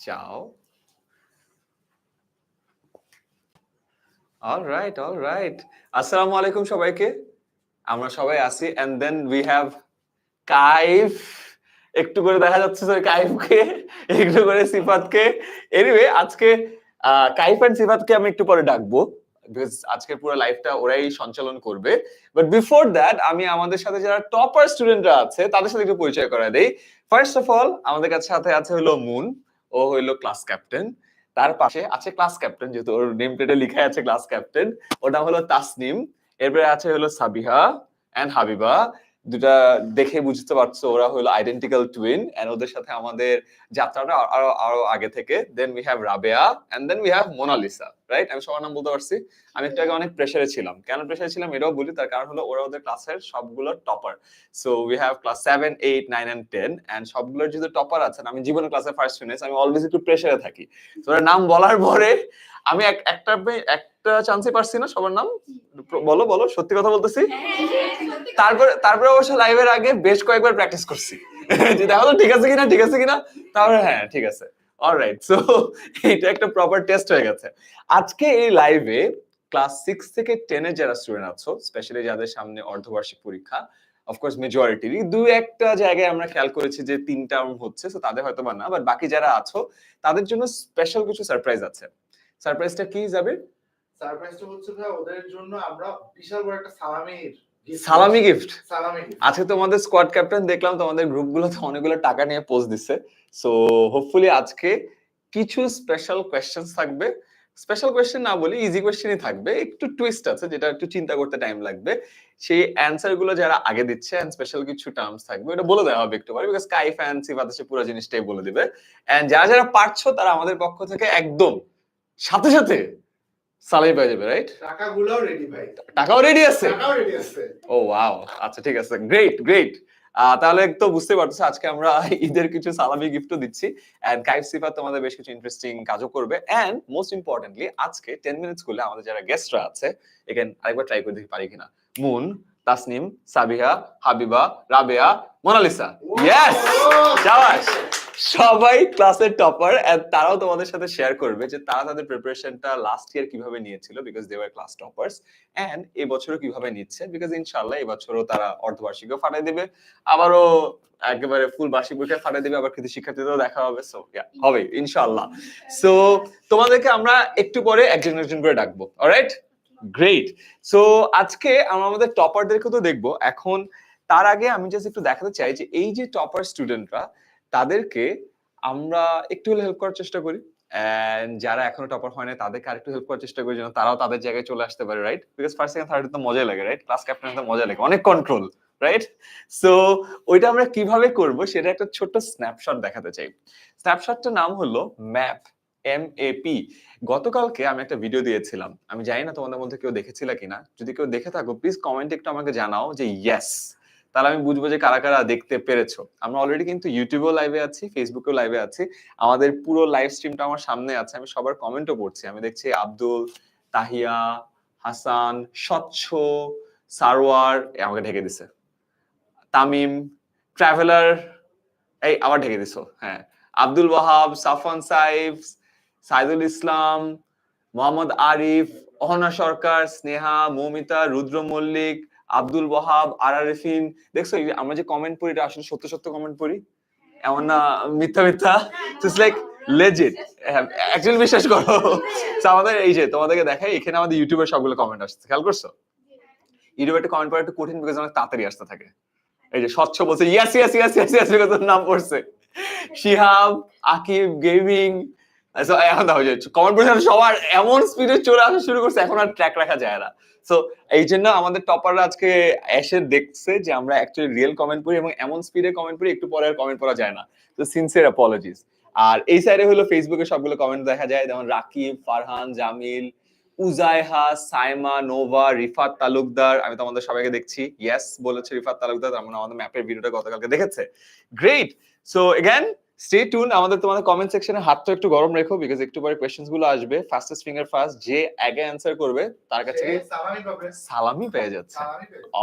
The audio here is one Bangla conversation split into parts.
Ciao. All right. Assalamu alaikum সবাইকে। আমরা সবাই আছি and then we have Kaif, একটু করে দেখা যাচ্ছে স্যার কাইফকে, একটু করে সিফাতকে। এনিওয়ে আজকে কাইফ এন্ড সিফাতকে আমি একটু পরে ডাকবো বিকজ আজকের পুরো লাইফটা ওরাই সঞ্চালন করবে। বাট বিফোর দ্যাট আমি আমাদের সাথে যারা টপার স্টুডেন্টরা আছে তাদের সাথে একটু পরিচয় করায় দেই। ফার্স্ট অফ অল আমাদের কাছে সাথে আছে হলো মুন, ও হইলো ক্লাস ক্যাপ্টেন। তার পাশে আছে ক্লাস ক্যাপ্টেন, যেহেতু ওর নেম প্লেটে লেখা আছে ক্লাস ক্যাপ্টেন, ওটা হলো তাসনিম। এরপরে আছে হলো সাবিহা এন্ড হাবিবা। দুটা দেখে বুঝতে পারছো ওরা হলো আইডেন্টিক্যাল টুইন এন্ড ওদের সাথে আমাদের যাত্রাটা আরো আগে থেকে। Then we have Rabeya and then we have Monalisa, right? আমি সবার নাম বলতে পারছি। আমি একটু আগে অনেক প্রেসারে ছিলাম, কেন প্রেসারে ছিলাম এটাও বলি, তার কারণ হলো ওরা ওদের ক্লাসের সবগুলো topper. So we have class 7, 8, 9 and 10 and সবগুলোর যেহেতু টপার আছেন, আমি জীবনে ক্লাসে ফার্স্ট শুনেছি, আমি অলওয়েজ একটু প্রেসারে থাকি। তো ওরা নাম বলার পরে আমি একটা চান্সই পারছি না সবার নাম। বলো সত্যি কথা বলতেছি। তারপরে অবশ্য লাইভের আগে বেশ কয়েকবার প্র্যাকটিস করছি যে দেখো তো ঠিক আছে কিনা, তারপরে হ্যাঁ ঠিক আছে। অলরাইট, সো এটা একটা প্রপার টেস্ট হয়ে গেছে। আজকে এই লাইভে ক্লাস 6 থেকে 10 এর যারা স্টুডেন্ট আছো, স্পেশালি যাদের সামনে অর্ধবার্ষিক পরীক্ষা, অফকোর্স মেজরিটি দুই একটা জায়গায় আমরা খেয়াল করেছি যে 3 টার্ম হচ্ছে, সো তাদের হয়তো বা না, বাট বাকি যারা আছো তাদের জন্য স্পেশাল কিছু সারপ্রাইজ আছে। সারপ্রাইজটা কি যাবে? সারপ্রাইজটা হচ্ছে ভাই ওদের জন্য আমরা বিশাল বড় একটা সালামি গিফট। আজকে তোমাদের স্কোয়াড ক্যাপ্টেন দেখলাম তোমাদের গ্রুপগুলোতে অনেকগুলো টাকা নিয়ে পোস্ট দিছে। সো হোপফুলি আজকে কিছু স্পেশাল কোয়েশ্চেন্স থাকবে। স্পেশাল কোয়েশ্চেন না বলি, ইজি কোয়েশ্চেনই থাকবে, একটু টুইস্ট আছে যেটা একটু চিন্তা করতে টাইম লাগবে। সেই অ্যানসার গুলো যারা আগে দিচ্ছে এন্ড স্পেশাল কিছু টার্মস থাকবে, এটা বলে দেওয়া হবে একটু পরে, বিকজ কাইফ এন্ড সিফাত এসে পুরো জিনিসটাই বলে দিবে। এন্ড যারা পারছো তারা আমাদের পক্ষ থেকে একদম সাথে সালামি পেয়ে যাবে, রাইট? টাকাগুলোও রেডি ভাই। টাকাও রেডি আছে? টাকাও রেডি আছে। ও ওয়াও, আচ্ছা ঠিক আছে, গ্রেট। তাহলে তো বুঝতে পারছো আজকে আমরা ঈদের কিছু সালামি গিফটও দিচ্ছি এন্ড কাইফ সিফাত তোমাদের বেশ কিছু ইন্টারেস্টিং কাজও করবে। এন্ড মোস্ট ইম্পর্টেন্টলি আজকে 10 মিনিটস করলে আমাদের যারা গেস্টরা আছে, এখানে আরেকবার ট্রাই করে দেখি পারি কিনা। মুন, তাসনিম, সাবিহা, হাবিবা, রাবেয়া, মোনালিসা। ইয়েস, শাবাশ। সবাই ক্লাসের টপার এন্ড তারাও তোমাদের সাথে শেয়ার করবে যে তারা তাদের প্রিপারেশনটা লাস্ট ইয়ার কিভাবে নিয়েছিল, because they were class toppers, and এই বছরও কিভাবে নিচ্ছে, বিকজ ইনশাআল্লাহ এই বছরও তারা অর্ধবার্ষিকীও ফাটাই দিবে, আবারও একেবারে ফুল বার্ষিক পরীক্ষা ফাটাই দিবে, আবার কৃতি শিক্ষার্থীদেরও দেখা হবে। সো হবে ইনশাআল্লাহ। সো তোমাদেরকে আমরা একটু পরে একজন করে ডাকবো। Alright, great. সো আজকে আমরা আমাদের টপারদেরকে তো দেখবো এখন। তার আগে আমি জাস্ট একটু দেখাতে চাই যে এই যে টপার স্টুডেন্টরা, তাদেরকে আমরা একটু হেল্প করার চেষ্টা করি, এন্ড যারা এখনো টপার হয় না তাদেরকে আরেকটু হেল্প করার চেষ্টা করি যেন তারাও তাদের জায়গায় চলে আসতে পারে, right? Because first second third তো মজা লাগে, রাইট? ক্লাস ক্যাপ্টেন তো মজা লাগে, অনেক কন্ট্রোল, রাইট? সো ওইটা আমরা কিভাবে করব সেটা একটা ছোট্ট স্ন্যাপশট দেখাতে চাই। স্ন্যাপশটটার নাম হলো ম্যাপ, MAP। গতকালকে আমি একটা ভিডিও দিয়েছিলাম, আমি জানি না তোমাদের মধ্যে কেউ দেখেছিলে কিনা। যদি কেউ দেখে থাকো প্লিজ কমেন্টে একটু আমাকে জানাও যে ইয়েস, তাহলে আমি বুঝবো যে কারা কারা দেখতে পেরেছো। আমরা অলরেডি কিন্তু ইউটিউবেও লাইভে আছি, ফেসবুকেও লাইভে আছি, আমাদের পুরো লাইভ স্ট্রিমটা আমার সামনে আছে, আমি সবার কমেন্টও পড়ছি। আমি দেখছি আব্দুল, তাহিয়া, হাসান, স্বচ্ছ, সারওয়ার আমাকে ঢেকে দিছে, তামিম, ট্রাভেলার এই আবার ঢেকে দিছো, হ্যাঁ, আব্দুল ওয়াহাব, সাফান সাইফ, সাইদুল ইসলাম, মোহাম্মদ আরিফ, অহনা সরকার, স্নেহা, মৌমিতা, রুদ্র মল্লিক, আব্দুল ওয়াহাব, আরারিফিন। দেখছো আমরা যে কমেন্ট পড়ি এটা আসলে সত্য কমেন্ট পড়ি, এমন না মিথ্যা। ইটস লাইক লেজিট, অ্যাকচুয়ালি বিশ্বাস করো। আমাদের এই যে তোমাদেরকে দেখাই, এখানে আমাদের ইউটিউবে সবগুলো কমেন্ট আসছে, খেয়াল করছো? ইউটিউবে একটা কমেন্ট পড়া একটু কঠিন বিকজ অনেক তাড়াতাড়ি আসতে থাকে। এই যে স্বচ্ছ বলছে ইয়াস বিকজ ওর নাম পড়ছে। শিহাব, আকিব গেমিং, এখন দেখা যায় কমেন্ট পড়ছে সবার এমন স্পিডে চলে আসা শুরু করছে, এখন আর ট্র্যাক রাখা যায় না। সো এই জন্য আমাদের টপাররা আজকে এসে দেখছে যে আমরা অ্যাকচুয়ালি রিয়েল কমেন্ট পড়ি এবং এমন স্পিডে কমেন্ট পড়ি একটু পরে আর কমেন্ট পড়া যায় না। তো সিনসিয়ার অ্যাপোলজিস। আর এই সাইডে হলো ফেসবুকে সবগুলো কমেন্ট দেখা যায়, যেমন রাকিব, ফারহান, জামিল, উজাইহা, সাইমা, নোভা, রিফাত তালুকদার। আমি তো আমাদের সবাইকে দেখছি, ইয়েস বলেছে রিফাত তালুকদার, তার মানে আমাদের ম্যাপের ভিডিওটা গতকালকে দেখেছে। Great. So again stay tune. আমাদের তোমাদের কমেন্ট সেকশনে হাতটা একটু গরম রেখো, বিকজ একটু পরে কোশ্চেন্স গুলো আসবে। ফাস্টেস্ট ফিঙ্গার ফার্স্ট, যে আগে অ্যানসার করবে তার কাছে সালামি পেয়ে যাচ্ছে।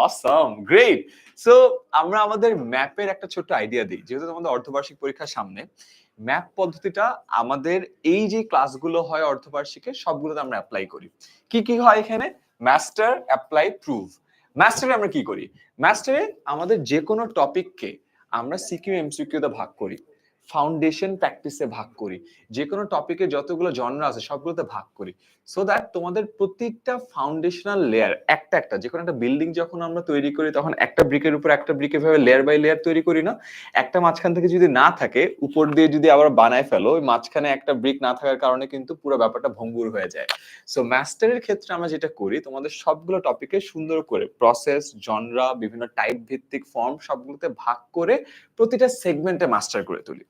অসম, গ্রেট। সো আমরা আমাদের ম্যাপের একটা ছোট্ট আইডিয়া দিই, যেহেতু তোমাদের অর্ধবার্ষিক পরীক্ষার সামনে। ম্যাপ পদ্ধতিটা আমাদের এই যে ক্লাসগুলো হয় অর্ধবার্ষিকে সবগুলোতে আমরা অ্যাপ্লাই করি। কি কি হয় এখানে? Master, apply, prove. মাস্টারে আমরা কি করি? মাস্টারে আমাদের যে কোনো টপিককে আমরা সিকিউ এমসিকিউ তে ভাগ করি, ফাউন্ডেশন প্র্যাকটিসে ভাগ করি, যে কোনো টপিকে যতগুলো জনরা আছে সবগুলোতে ভাগ করি, সো দ্যাট তোমাদের প্রত্যেকটা ফাউন্ডেশনাল লেয়ার একটা একটা, যে কোনো একটা বিল্ডিং যখন আমরা তৈরি করি তখন একটা ব্রিকের উপর একটা ব্রিক এভাবে লেয়ার বাই লেয়ার তৈরি করি না? একটা মাঝখান থেকে যদি না থাকে, উপর দিয়ে যদি আবার বানায় ফেলো, ওই মাঝখানে একটা ব্রিক না থাকার কারণে কিন্তু পুরো ব্যাপারটা ভঙ্গুর হয়ে যায়। সো মাস্টারের ক্ষেত্রে আমরা যেটা করি, তোমাদের সবগুলো টপিকে সুন্দর করে প্রসেস, জনরা, বিভিন্ন টাইপ ভিত্তিক ফর্ম সবগুলোতে ভাগ করে প্রতিটা সেগমেন্টে মাস্টার করে তুলি।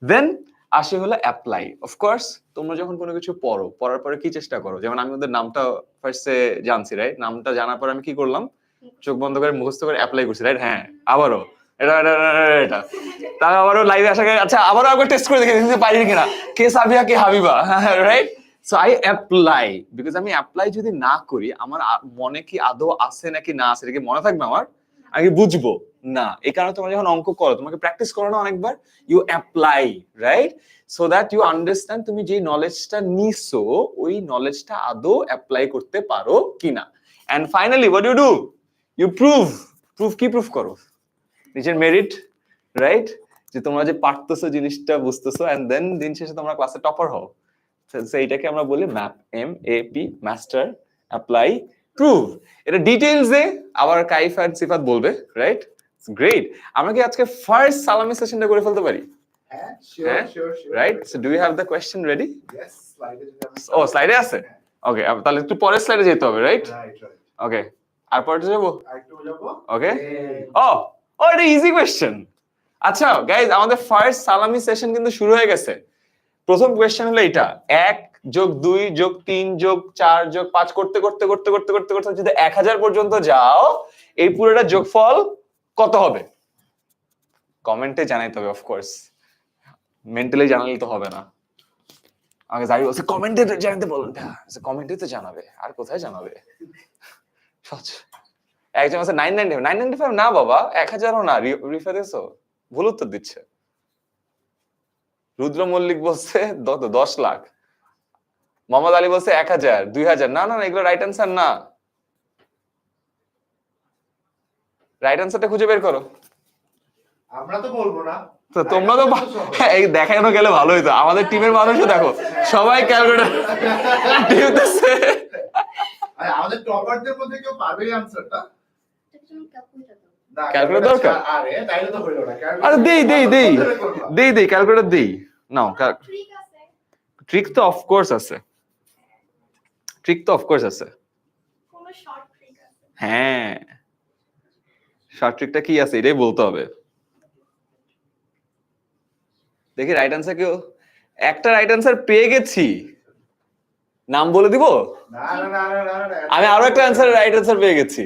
দেন আসে হলো অ্যাপ্লাই। অফকোর্স তোমরা যখন কোনো কিছু পড়ো, পড়ার পরে কি চেষ্টা করো? যেমন আমি ওদের নামটা ফার্স্টে জানছি, রাইট? নামটা জানার পর আমি কি করলাম? চোখ বন্ধ করে মুখস্থ করে অ্যাপ্লাই করছি, রাইট? হ্যাঁ, আবারও এটা এটা এটা তার আবারও লাইভে আসা, আচ্ছা আবারও একবার টেস্ট করে দেখে দিতে পারি কিনা, কে সাবিয়া কে Habiba, right? So I apply, because আমি অ্যাপ্লাই যদি না করি আমার মনে কি আদৌ আছে নাকি না আছে, এটা কি মনে থাকবে আমার? আমি বুঝবো না। এই কারণে তোমরা যখন অঙ্ক করো, তোমাকে প্র্যাকটিস করো না অনেকবার, you apply, right? So that you understand তুমি যে নলেজটা নিছো ওই নলেজটা আদৌ অ্যাপ্লাই করতে পারো কিনা। And finally what you do? You prove. Prove কি প্রুভ করো? নিজের মেরিট, রাইট? যে তোমরা যে পারতেছো জিনিসটা বুঝতেছো, এন্ড দেন দিন শেষে তোমরা ক্লাসে টপার হও। এইটাকে আমরা বলি map, MAP, master, apply, prove. এটা ডিটেইলস এ আবার কাইফ আর সিফাত বলবে, রাইট? গ্রেট। আমরা কি আজকে ফার্স্ট সালামি সেশনটা করে ফেলতে পারি? হ্যাঁ, হ্যাঁ? Sure. Right? So do you have the question ready? Yes, স্লাইডে যদি আমি ও স্লাইডে আছে? ওকে, তাহলে একটু পরের স্লাইডে যেতে হবে, রাইট? রাইট। ওকে, আর পরে যাবো? আরেকটু যাবো। ওকে। ও ও এটা ইজি কোয়েশ্চেন। আচ্ছা গাইজ, আমাদের ফার্স্ট সালামি সেশন কিন্তু শুরু হয়ে গেছে। প্রথম কোয়েশ্চেন হলো এটা, 1+2+3+4+5 করতে করতে করতে করতে করতে করতে যদি 1000 পর্যন্ত যাও, এই পুরোটা যোগফল কত হবে? কমেন্টে জানাইতে হবে, অফকোর্স। মেন্টালি জানালে তো হবে না। আগে যাই বলছে কমেন্টে জানাতে বলুন, কমেন্টে তো জানাবে, আর কোথায় জানাবে? সচ একজন আছে 995, 995 না বাবা, 1000ও না, রিফারেন্সও ভুল উত্তর দিচ্ছে। রুদ্র মল্লিক বলছে 10 লাখ, মোহাম্মদ আলী বলছে 1000, 2000, না না এগুলো রাইট অ্যান্সার না। রাইট অ্যান্সারটা খুঁজে বের করো। আমরা তো বলবো না, তো তোমরা তো এই দেখানো গেলে ভালো হইতো, আমাদের টিমের মানুষও দেখো সবাই ক্যালকুলেটর দিতেছে। আরে আমাদের টপারদের মধ্যে কেউ পাবে এই আনসারটা? ক্যালকুলেটর দরকার? আরে তাইলে তো হইলো না। আরে দেই ক্যালকুলেটর দেই। নাও, ট্রিক তো অফকোর্স আছে, হ্যাঁ। শর্ট ট্রিকটা কি আছে এটাই বলতে হবে। দেখি রাইট অ্যান্সার কেউ, একটা রাইট অ্যান্সার পেয়ে গেছি, নাম বলে দিব? না। আমি আরো একটা রাইট অ্যান্সার পেয়ে গেছি।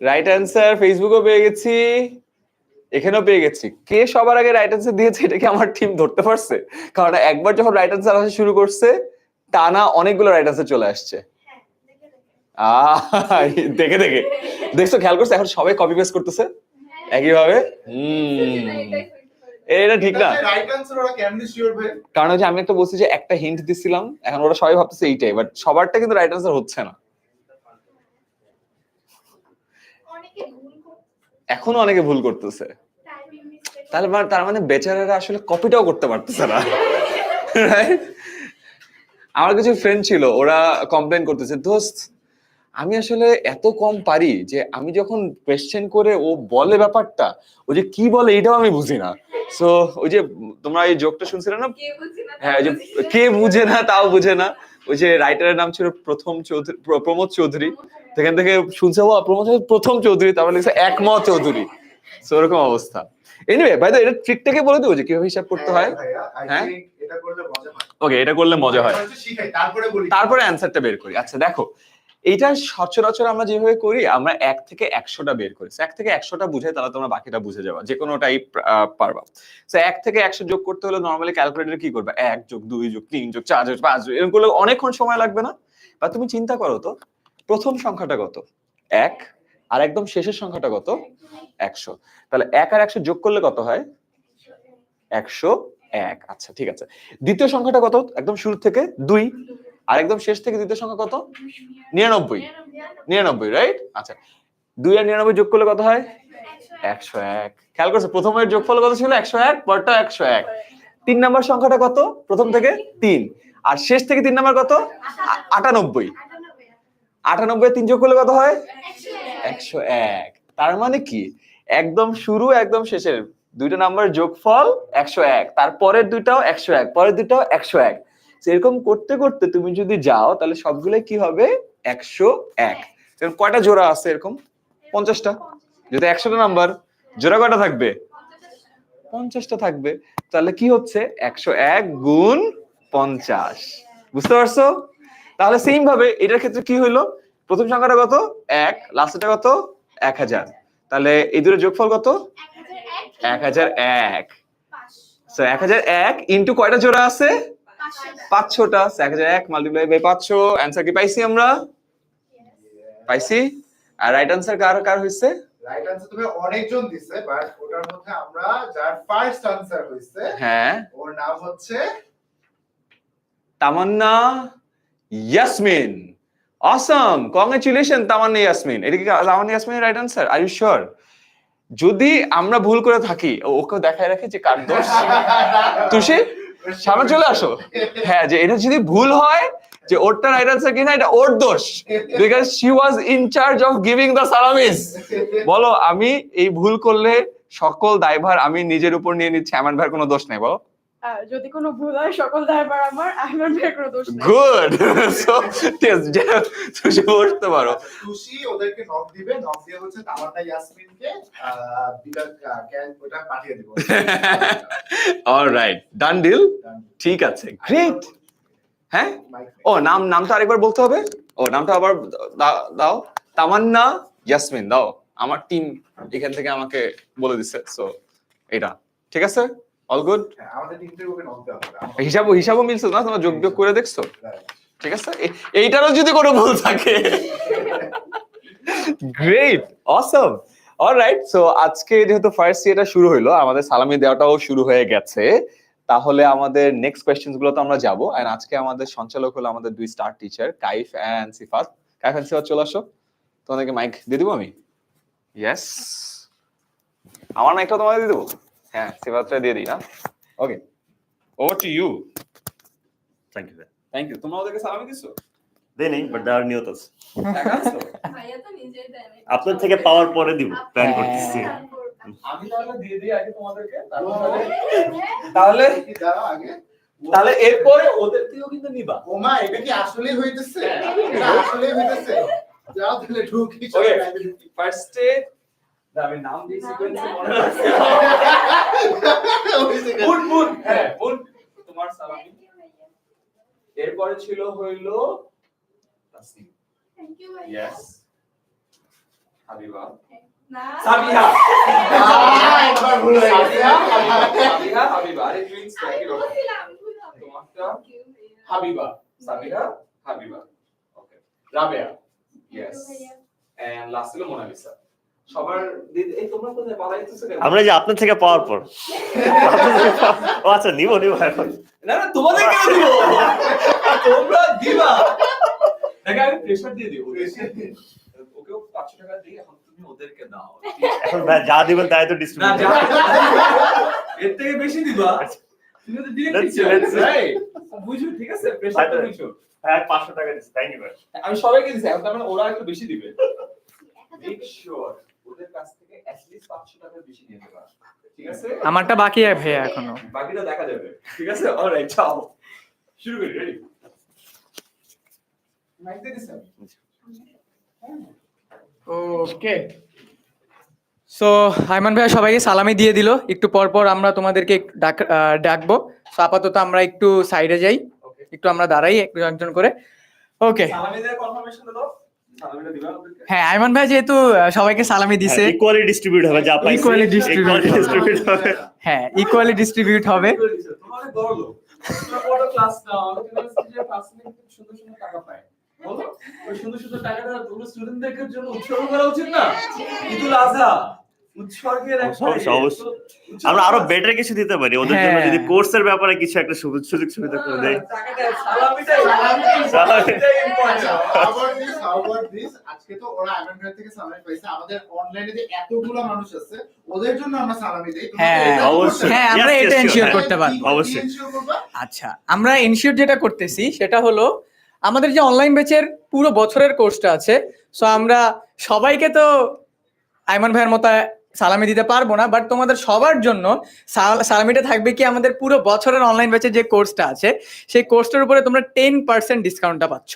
রাইট অ্যান্সার ফেসবুকেও পেয়ে গেছি, এখানেও পেয়ে গেছি। কে সবার আগে রাইট অ্যান্সার দিয়েছে এটা কি আমার টিম ধরতে পারছে? কারণ একবার যখন রাইট অ্যান্সার আসা শুরু করছে, টানা অনেকগুলো রাইট অ্যান্সার চলে আসছে। দেখে দেখছো, খেয়াল করছে? এখন সবাই কপি পেস্ট করতেছে একই ভাবে। এটা ঠিক না, রাইট আনসার ওরা কেমনে শিওর ভাই? কারণ হচ্ছে আমি একটা বলছি যে একটা হিন্ট দিছিলাম, এখন ওরা সবাই ভাবতেছে এইটাই, বাট সবারটা কিন্তু রাইট আনসার হচ্ছে না। এখনো অনেকে ভুল করতেছে, তার মানে বেচারারা আসলে কপিটাও করতে পারতেছে না। আমার কিছু ফ্রেন্ড ছিল, ওরা কমপ্লেন করতেছে, দোস্ত আমি আসলে এত কম পারি যে আমি যখন কোয়েশ্চেন করে ও বলে ব্যাপারটা, ও যে কি বলে এটাও আমি বুঝি না। সো ওই যে তোমরা এই জোকটা শুনছিলে না? হ্যাঁ, ওই যে কে বুঝে না তাও বুঝে না, ওই যে রাইটারের নাম ছিল প্রমোদ চৌধুরী, সেখান থেকে শুনছে ও প্রথম চৌধুরী, তারপরে লিখছে একমত চৌধুরী। সো ওরকম অবস্থা। এনিওয়ে ভাই, এটা ট্রিকটাকে বলে দেবো যে কিভাবে হিসাব করতে হয়। হ্যাঁ, এটা করলে মজা হয়। ওকে, এটা করলে মজা হয়, শিখাই তারপরে অ্যানসারটা বের করি। আচ্ছা দেখো, এইটা সচরাচর আমরা যেভাবে করি, আমরা 1 থেকে 100টা বের করি। 1 থেকে 100টা বুঝে তাহলে তোমরা বাকিটা বুঝে যাবা, যে কোনো টাইপ পারবা। সো 1 থেকে 100 যোগ করতে হলে নরমালি ক্যালকুলেটরে কি করবে? 1+2+3+4+5 এরকম করলে অনেকক্ষণ সময় লাগবে না? বা তুমি চিন্তা করো তো, প্রথম সংখ্যাটা কত? 1, আর একদম শেষের সংখ্যাটা কত? 100। তাহলে 1 আর 100 যোগ করলে কত হয়? 101। আচ্ছা ঠিক আছে, দ্বিতীয় সংখ্যাটা কত একদম শুরু থেকে? 2। আর একদম শেষ থেকে দ্বিতীয় সংখ্যা কত? 99। 99, রাইট? আচ্ছা, 2 আর 99 যোগ করলে কত হয়? 101। খেয়াল করছো প্রথমের যোগফল কত ছিল? 101, পরটা 101। 3 নাম্বার সংখ্যাটা কত প্রথম থেকে? 3। আর শেষ থেকে 3 নাম্বার কত? 98। 98 3 যোগ করলে কত হয়? 101। তার মানে কি একদম শুরু একদম শেষের দুইটা নাম্বারের যোগফল 101, তারপরের দুইটাও 101, পরের দুইটাও 101। এরকম করতে করতে তুমি যদি যাও তাহলে সবগুলাই কি হবে? 101। এরকম কয়টা জোড়া আছে? এরকম 50টা। যদি 100টা নাম্বার, জোড়া কয়টা থাকবে? 50টা থাকবে। তাহলে কি হচ্ছে? 101 গুণ 50। বুঝতে পারছো? তাহলে সেম ভাবে এটার ক্ষেত্রে কি হইলো? প্রথম সংখ্যাটা কত? 1, লাস্টেরটা কত? 1000। তাহলে এই দুটোর যোগফল কত? 1001। সো 1001 ইনটু কয়টা জোড়া আছে? 500টা। 1001 মাল্টিপ্লাই বাই 500। অ্যানসার কি পাইছি আমরা? পাইছি। আর রাইট অ্যানসার কার কার হইছে? রাইট আনসার তবে অনেকজন দিছে, বাট ওটার মধ্যে আমরা যার ফার্স্ট আনসার হইছে হ্যাঁ, ওর নাম হচ্ছে তামান্না ইয়াসমিন। Awesome, congratulation Tamanna Yasmin. এটা কি তামান্না ইয়াসমিনের right answer? Are you sure? যদি আমরা ভুল করে থাকি ওকে দেখায় রাখি যে কার দোষ। তুষি সামনে চলে আসো। হ্যাঁ, যে এটা যদি ভুল হয় যে ওরটা রাইট অ্যানসার কিনা এটা ওর দোষ, because she was in charge of giving the salamis. বলো আমি এই ভুল করলে সকল দায়ভার আমি নিজের উপর নিয়ে নিচ্ছি, আমার ভাইয়ের কোনো দোষ নেই। বলো যদি কোনো ভুল হয় সকল দায়ভার আমার, আহমান ভাইয়ের কোনো দোষ নেই। গুড। সো তুষি বসতে পারো। খুশি ওদেরকে নক দিবে, নক দিয়ে হচ্ছে তামান্না ইয়াসমিনকে বিকাশ ওটা পাঠিয়ে দিব। Alright, done deal. ঠিক আছে, গ্রেট। হ্যাঁ, ও নামটা আরেকবার বলতে হবে। ও নামটা আবার দাও। তামান্না ইয়াসমিন দাও। আমার টিম এখান থেকে আমাকে বলে দিচ্ছে, সো এটা ঠিক আছে। All good. হ্যাঁ, আমাদের টিমকে ওকে নক দেওয়া হবে। হিসাবও মিলছে না? তোমরা যোগ বিয়োগ করে দেখছো? ঠিক আছে, এইটারও যদি কোনো ভুল থাকে। গ্রেট, অসম। অলরাইট, সো আজকে যেহেতু ফার্স্ট ইয়ারটা শুরু হইলো, আমাদের সালামি দেওয়াটাও শুরু হয়ে গেছে। তাহলে আমাদের নেক্সট কোয়েশ্চেনস গুলোতে আমরা যাবো। এন্ড আজকে আমাদের সঞ্চালক হলো আমাদের দুই star teacher Kaif and Sifat. Kaif and Sifat চলে আসো, তোমাদেরকে মাইক দিয়ে দিব আমি। ইয়েস, আমার মাইকটা তোমাদের দিয়ে দেবো। হ্যাঁ, সিফাতটা দিয়ে দিই না। Okay, over to you. Thank you thank you. তোমরা ওদেরকে সালামি দিছো? দে নেই, বাট দেওয়ার নিয়ত আছে। দেখা আছে? ভাইয়া তো নিজেই দেয় না। আপনার থেকে পাওয়ার পরে দিব, প্ল্যান করতেছি। আমি তাহলে দিয়ে দিই আগে তোমাদেরকে, তাহলে কি দাও আগে? তাহলে এরপরে ওদের থেকেও কিন্তু নিবা। ওমা, এটা কি আসলেই হইতেছে? এটা আসলেই হইতেছে? যাও তাহলে ঢুকি। ওকে, ফার্স্টে আমি নাম দিয়ে সিকোয়েন্সে মনে রাখছি। বুন, হ্যাঁ বুন, তোমার সালামি। এরপরে ছিল হইলো তাসনিম। থ্যাংক ইউ ভাইয়া। ইয়েস, হাবিবা। না সাবিহা। একবার ভুল হয়ে গেছে। সাবিহা, হাবিবা। আরে টুইনস একই রকম। তোমারটা হাবিবা, সাবিহা, হাবিবা। ওকে, রাবেয়া। ইয়েস, এন্ড লাস্ট ছিল মোনালিসা। সবার দিদি, এই তোমরা কোথায় পালাইতেছো কেন? আমরা যে আপনার থেকে পাওয়ার পর। ও আচ্ছা, নিব এখন। না না, তোমাদের কেন দিব? তোমরা দিবা। দেখো আমি প্রেসার দিয়ে দিই। ওকেও 500 টাকা দিই, এখন তুমি ওদেরকে দাও। এখন ভাই যা দিবেন তাই তো না, ডিস্ট্রিবিউট। এর থেকে বেশি দিবা। তুমি তো direct Let's see, teacher, let's see. Right? বুঝো, ঠিক আছে, প্রেসারটা বুঝো। হ্যাঁ, 500 টাকা দিচ্ছি। থ্যাংক ইউ ভাই। আমি সবাইকে দিছি, এখন তার মানে ওরা একটু বেশি দিবে। মেক শিওর ওদের কাছ থেকে at least 500 টাকা বেশি নিয়ে নেবা। ঠিক আছে? আমারটা বাকি আছে ভাইয়া এখনো। বাকিটা দেখা যাবে। ঠিক আছে? অলরাইট, যাও। শুরু করি, রেডি? মাইক দিয়ে দিছেন? ওকে, সো আইমান ভাইয়া সবাইকে সালামি দিয়ে দিল। একটু পর পর আমরা তোমাদেরকে একটু ডাকবো। সো আপাতত আমরা একটু সাইডে যাই, ওকে। একটু আমরা দাঁড়াই একজন করে। ওকে, সালামি দিয়ে কনফার্মেশন দাও। সালামিটা দিবা ওদেরকে? হ্যাঁ আইমান ভাই যেহেতু সবাইকে সালামি দিছে, ইকুয়ালি ডিস্ট্রিবিউট হবে, যা পাইছি Equally distribute হবে। হ্যাঁ ইকুয়ালি ডিস্ট্রিবিউট হবে। তোমাদের বড় লোক। তোমরা বড় ক্লাস নাও, ইউনিভার্সিটির ক্লাস নিয়ে খুব সুন্দর সুন্দর টাকা পায়। বলো, ওই সুন্দর সুন্দর টাকাটা তোমরা স্টুডেন্টদের জন্য উৎসর্গ করা উচিত না? ঈদুল আজহা অবশ্যই, অবশ্যই। আমরা আরো বেটার কিছু দিতে পারি ওদের জন্য, হ্যাঁ। যদি কোর্সের ব্যাপারে কিছু একটা সুযোগ সুবিধা করে দেয়। আজকে তো ওরা আয়মান ভাই থেকে সালামি পাইছে, আমাদের অনলাইনে যে এতগুলো মানুষ আছে ওদের জন্য আমরা সালামি দেই। হ্যাঁ, অবশ্যই। হ্যাঁ, আমরা Yes, এটা yes, এনশিওর sure. করতে পারবো। অবশ্যই। আচ্ছা, আমরা এনশিওর যেটা করতেছি সেটা হলো আমাদের যে অনলাইন ব্যাচের পুরো বছরের কোর্সটা আছে, সো আমরা সবাইকে তো আইমান ভাইয়ের মতো সালামি দিতে পারবো না, বাট তোমাদের সবার জন্য সালামিটা থাকবে কি আমাদের পুরো বছরের অনলাইন ব্যাচের যে কোর্সটা আছে সেই কোর্সটার উপরে তোমরা 10% ডিসকাউন্টটা পাচ্ছ।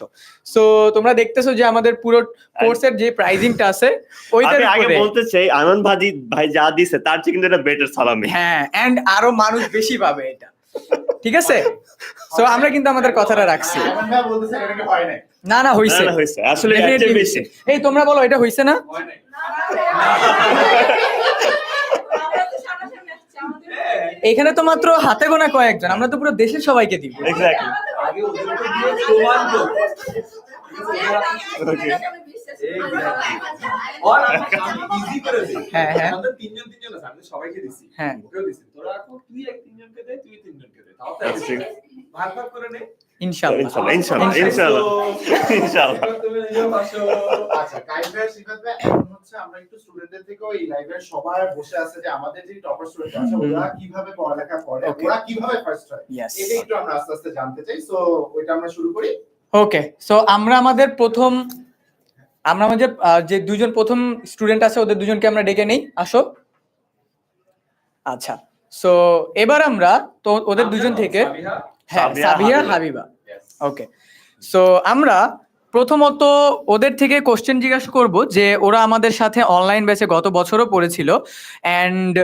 সো তোমরা দেখতেছো যে আমাদের পুরো কোর্সের যে প্রাইজিংটা আছে ওইটার আমি আগে উপরে, বলতে চাই আনন্দ ভাই যা দিছে তার চেয়ে কিন্তু এটা বেটার সালামি। হ্যাঁ, এন্ড আরো মানুষ বেশি পাবে এটা, ঠিক আছে? সো আমরা কিন্তু আমাদের কথাটা রাখছি। আয়মান ভাই বলতেছে এটা কি হয় নাই। না না, হইছে, না, হইছে। আসলে এর Definitely চেয়ে হইছে। বেশি। এই তোমরা বলো এটা হইছে না? এখানে তো মাত্র হাতে গোনা কয়েকজন, আমরা তো পুরো দেশের সবাইকে দিব। এক্স্যাক্টলি। হ্যাঁ, হ্যাঁ। আমাদের তিনজন আছে, আমি সবাইকে দিছি। হ্যাঁ। ওকেও দিছি। তোরা এখন তুই তিনজনকে দে, তুই তিনজনকে দে। তাও তো ভাগ ভাগ করে নে। ইনশাআল্লাহ। ইনশাআল্লাহ। তুমি নিজেও পাশো। আচ্ছা, কাইম ভাই, সিফাত ভাই, এখন হচ্ছে আমরা একটু স্টুডেন্টদের থেকেও এই লাইভে সবাই বসে আছে যে আমাদের যে টপার স্টুডেন্ট আছে ওরা কিভাবে পড়ালেখা করে, Okay. ওরা কিভাবে ফার্স্ট হয়, Yes. এটা একটু আমরা আস্তে আস্তে জানতে চাই। সো ওইটা আমরা শুরু করি। ওকে, সো আমরা আমাদের যে দুজন প্রথম স্টুডেন্ট আছে ওদের দুজনকে আমরা ডেকে নেই, আসো। আচ্ছা, সো এবার আমরা তো ওদের দুজন থেকে, হ্যাঁ, সাবিয়া, সাবিয়া, হাবিবা। হাবিবা। ওকে, সো আমরা প্রথমত ওদের থেকে কোশ্চেন জিজ্ঞাসা করব যে ওরা আমাদের সাথে অনলাইন ব্যাচে গত বছরও পড়েছিল, অ্যান্ড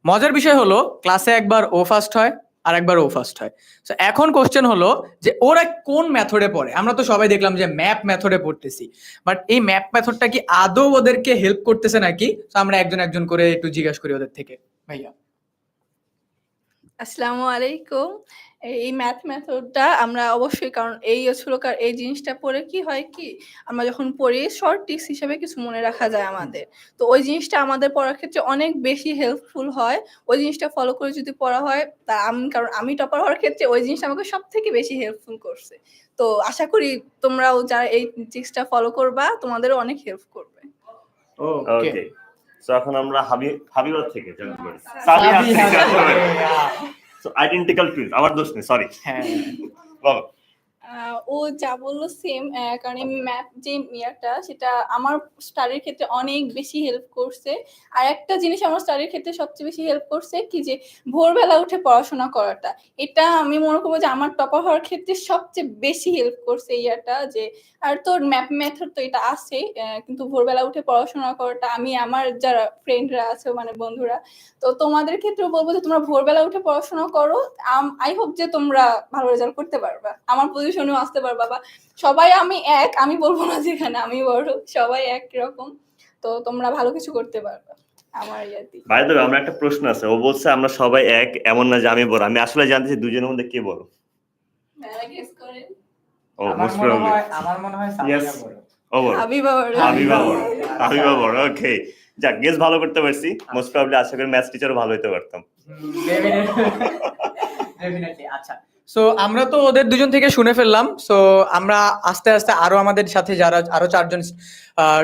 মজার বিষয় হলো ক্লাসে একবার ও ফার্স্ট হয় আর একবার ও ফার্স্ট হয়। তো এখন কোশ্চেন হলো যে ওরা কোন মেথডে পড়ে। আমরা তো সবাই দেখলাম যে ম্যাপ মেথডে পড়তেছি, বাট এই ম্যাপ মেথডটা কি আদৌ ওদেরকে হেল্প করতেছে নাকি? তো আমরা একজন একজন করে একটু জিজ্ঞাসা করি ওদের থেকে। ভাইয়া। আসসালামু আলাইকুম। এই ম্যাথ মেথডটা আমরা অবশ্যই, কারণ এই এই জিনিসটা পড়ে কি হয় কি, আমরা যখন পড়ি শর্ট টিক্স হিসেবে কিছু মনে রাখা যায় আমাদের। তো ওই জিনিসটা আমাদের পড়ার ক্ষেত্রে অনেক বেশি হেল্পফুল হয়। ওই জিনিসটা ফলো করে যদি পড়া হয়, তা কারণ আমি টপার হওয়ার ক্ষেত্রে ওই জিনিসটা আমাকে সব থেকে বেশি হেল্পফুল করছে। তো আশা করি তোমরাও যারা এই টিক্সটা ফলো করবা তোমাদেরও অনেক হেল্প করবে। ওকে, ওকে, সো এখন আমরা হাবিবার থেকে জানতে পারি। সাবিয়া থেকে জানতে পারি। সো আইডেন্টিক্যাল টুইনস, আমার দোষ নেই, সরি। হ্যাঁ, বলো। ও যা বললো সেম, কারণ এই ম্যাপ যে ইয়াটা সেটা আমার স্টাডির ক্ষেত্রে অনেক বেশি হেল্প করছে। আর একটা জিনিস আমার স্টাডির ক্ষেত্রে সবচেয়ে বেশি হেল্প করছে কি, যে ভোরবেলা উঠে পড়াশোনা করাটা। এটা আমি মনে করবো যে আমার টপার হওয়ার ক্ষেত্রে সবচেয়ে বেশি হেল্প করছে ইয়াটা। যে আর তোর ম্যাপ মেথড তো এটা আছে, কিন্তু ভোরবেলা উঠে পড়াশোনা করাটা, আমি আমার যারা ফ্রেন্ডরা আছে মানে বন্ধুরা, তো তোমাদের ক্ষেত্রেও বলবো যে তোমরা ভোরবেলা উঠে পড়াশোনা করো। আই হোপ যে তোমরা ভালো রেজাল্ট করতে পারবা, আমার পজিশনেও আসতে পারবা। বা সবাই আমি বলবো না যেখানে আমি বড়, সবাই একরকম। তো তোমরা ভালো কিছু করতে পারবা আমার ইয়াতে। বাই দ্য ওয়ে, আমরা একটা প্রশ্ন আছে। ও বলছে আমরা সবাই এক, এমন না যে আমি বড়। আমি আসলে জানতে চাই দুজনের মধ্যে কে বড়? গেস করেন। ও আমার মোস্ট মনে প্রবাবলি হয় সাবিয়া Yes. বড়। ও বড়। হাবিবা বড়। হাবিবা বড়। ওকে, যাক, গেস ভালো করতে পারছি। মোস্ট প্রবাবলি আশা করি ম্যাথস টিচারও ভালো হতে পারতাম। ডেফিনেটলি। আচ্ছা, সো আমরা তো ওদের দুজন থেকে শুনে ফেললাম। সো আমরা আস্তে আস্তে আরো আমাদের সাথে যারা আরো চারজন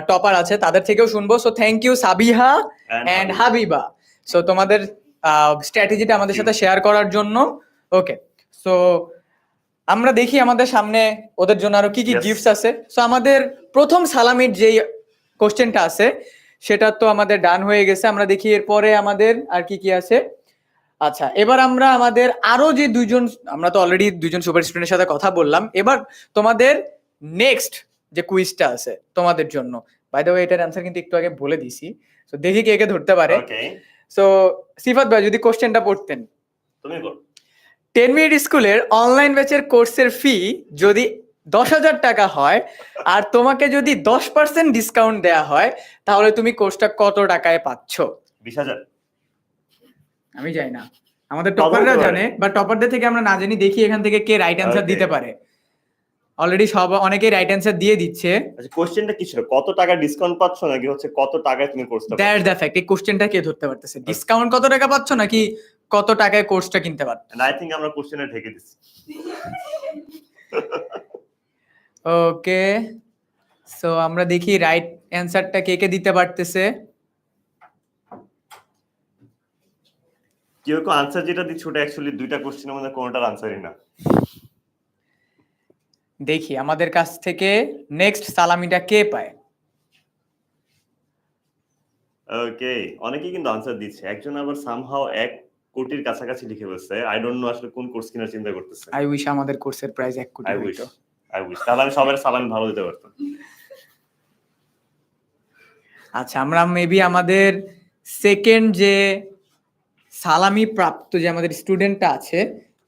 টপার আছে তাদের থেকেও শুনবো। So thank you Sabiha and Habiba, so তোমাদের স্ট্র্যাটেজিটা আমাদের সাথে শেয়ার করার জন্য। ওকে, সো আমরা দেখি আমাদের সামনে ওদের জন্য আরো কি কি Yes. গিফটস আছে। সো আমাদের প্রথম সালামির যে কোশ্চেনটা আছে সেটা তো আমাদের ডান হয়ে গেছে। আমরা দেখি এরপরে আমাদের আর কি কি আছে। আচ্ছা, এবার আমরা আমাদের আরো যে দুইজন, আমরা তো অলরেডি দুইজন সুপার স্টুডেন্টের সাথে কথা বললাম, এবার তোমাদের নেক্সট যে কুইজটা আছে তোমাদের জন্য। বাই দ্য ওয়ে, এটার অ্যান্সার কিন্তু একটু আগে বলে দিছি, তো দেখি কে কে ধরতে পারে। ওকে, সো সিফাত ভাই যদি কোশ্চেনটা পড়তেন। তুমি বল। 10 মিনিট স্কুলের অনলাইন ব্যাচের কোর্সের ফি যদি 10,000 টাকা হয় আর তোমাকে যদি 10% ডিসকাউন্ট দেয়া হয়, তাহলে তুমি কোর্সটা কত টাকায় পাচ্ছ? 20,000। আমি জানি না, আমাদের টপাররা জানে, বা টপারদের থেকে আমরা না জানি। দেখি এখান থেকে কে রাইট অ্যান্সার Okay. দিতে পারে। অলরেডি সব অনেকেই রাইট অ্যান্সার দিয়ে দিচ্ছে। আচ্ছা কোশ্চেনটা কি ছিল, কত টাকা ডিসকাউন্ট পাচ্ছ নাকি হচ্ছে কত টাকায় তুমি কোর্সটা দ্যাটস দ্য ফ্যাক্ট। এই কোশ্চেনটা কে ধরতে পারতেছে? ডিসকাউন্ট কত টাকা পাচ্ছ নাকি কত টাকায় কোর্সটা কিনতে পারছো? আই থিংক আমরা কোশ্চেনে ঢেকে দিচ্ছি। ওকে, সো আমরা দেখি রাইট অ্যান্সারটা কে কে দিতে পারতেছে। কেউ কেউ আনসার যেটা দিচ্ছে ওটা অ্যাকচুয়ালি দুইটা কোশ্চেনের মধ্যে কোনোটার আনসারই না। দেখি আমাদের কাছ থেকে নেক্সট সালামিটা কে পায়। ওকে, অনেকেই কিন্তু আনসার দিচ্ছে, একজন আবার সামহাও 1 কোটির কাছাকাছি লিখে বসছে। আই ডোন্ট নো আসলে কোন কোর্স কেনার চিন্তা করতেছে। আই উইশ আমাদের কোর্সের প্রাইস 1 কোটি আই উইশ, হইতো। তাহলে আমি সবার সালামি ভালো দিতে পারতাম। আচ্ছা, আমরা মেবি আমাদের সেকেন্ড যে সালামি প্রাপ্ত যে আমাদের স্টুডেন্টটা আছে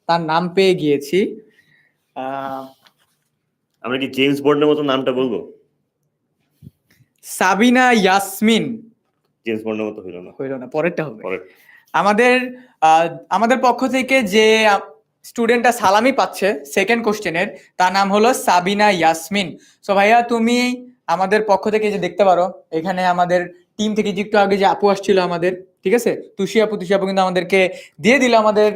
তার নাম পেয়ে গিয়েছি। আমরা কি জেমস বন্ডের মতো নামটা বলবো? সাবিনা ইয়াসমিন। জেমস বন্ডের মতো হইলো না, হইল না, পরেরটা হবে। পরে আমাদের পক্ষ থেকে যে স্টুডেন্টটা সালামি পাচ্ছে সেকেন্ড কোশ্চেনের, তার নাম হলো সাবিনা ইয়াসমিন। সো ভাইয়া তুমি আমাদের পক্ষ থেকে যে দেখতে পারো এখানে আমাদের টিম থেকে যে একটু আগে যে আপু আসছিল আমাদের, ঠিক আছে, তুষি আপু কিন্তু আমাদেরকে দিয়ে দিল আমাদের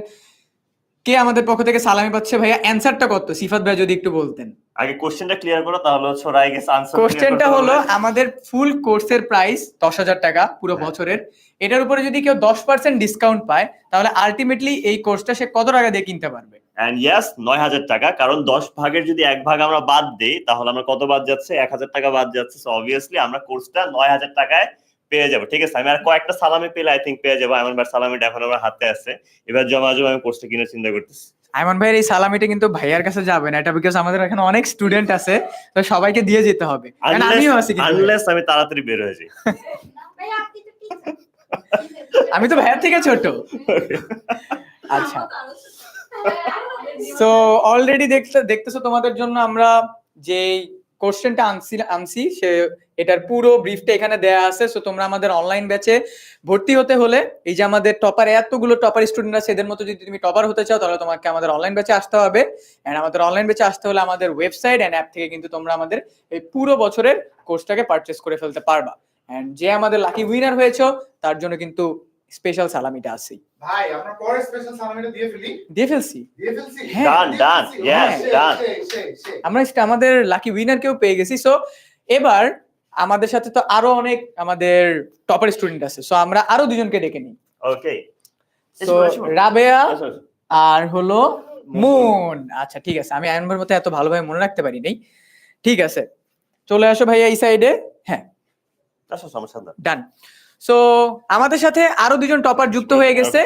কে আমাদের পক্ষ থেকে সালামি পাচ্ছে। ভাইয়া অ্যানসারটা কত সিফাত ভাই যদি একটু বলতেন। আগে কোশ্চেনটা ক্লিয়ার করো, তাহলে হচ্ছে ওরা আই গেস আনসার। কোশ্চেনটা হলো আমাদের ফুল কোর্সের প্রাইস 10,000 টাকা পুরো বছরের। এটার উপরে যদি কেউ 10% ডিসকাউন্ট পায় তাহলে আলটিমেটলি এই কোর্সটা সে কত টাকা দিয়ে কিনতে পারবে? এন্ড ইয়েস 9,000 টাকা, কারণ 10 ভাগের যদি 1 ভাগ আমরা বাদ দেই তাহলে আমরা কত বাদ যাচ্ছে? 1,000 টাকা বাদ যাচ্ছে। সো অবভিয়াসলি আমরা কোর্সটা 9,000 টাকায় পেয়ে যাবো। ঠিক আছে, আমি আর কয়েকটা সালামি পেলে আই থিংক পেয়ে যাবো। এমনবার সালামিটা এখন আমার হাতে আছে, এবার জমা আমি কোর্সটা কিনে চিন্তা করতেছি। আইমান ভাইয়ের এই সালামিটা কিন্তু ভাইয়ার কাছে যাবে না, এটা বিকজ আমাদের এখানে অনেক স্টুডেন্ট আছে, তো সবাইকে দিয়ে যেতে হবে। কারণ আমিও আছি কিন্তু। আনলেস আমি তাড়াতাড়ি বের হয়ে যাই। আমি তো ভাইয়ার থেকে ছোট। আচ্ছা, সো অলরেডি দেখতেছো তোমাদের জন্য আমরা যে কোশ্চেনটা আনছি সে এটার পুরো ব্রিফটা এখানে দেয়া আছে। সো তোমরা আমাদের অনলাইন ব্যাচে ভর্তি হতে হলে এই যে আমাদের টপার এতগুলো টপার স্টুডেন্ট আছে এদের মতো যদি তুমি টপার হতে চাও তাহলে তোমাকে আমাদের অনলাইন ব্যাচে আসতে হবে। এন্ড আমাদের অনলাইন ব্যাচে আসতে হলে আমাদের ওয়েবসাইট এন্ড অ্যাপ থেকে কিন্তু তোমরা আমাদের এই পুরো বছরের কোর্সটাকে পারচেজ করে ফেলতে পারবা। এন্ড যে আমাদের লাকি উইনার হয়েছে তার জন্য কিন্তু স্পেশাল সালামিটা আছে। ভাই আমরা পরে স্পেশাল সালামিটা দিয়ে ফেলি। দিয়ে ফেলছি। হ্যাঁ, done, yes, done. আমরা আমাদের লাকি উইনার কেউ পেয়ে গেছি। সো এবার আমাদের সাথে তো আরো অনেক আমাদের টপার স্টুডেন্ট আছে, সো আমরা আরো দুজনকে ডেকে নিই। ওকে, সো রাবেয়া আর হলো মুন। আচ্ছা ঠিক আছে, আমি আয়নভার মতো এত ভালোভাবে মনে রাখতে পারি নাই। ঠিক আছে, চলে আসো ভাইয়া এই সাইডে। হ্যাঁ, আসো, সমস্যা না, ডান। সো আমাদের সাথে আরো দুজন টপার যুক্ত হয়ে গেছে।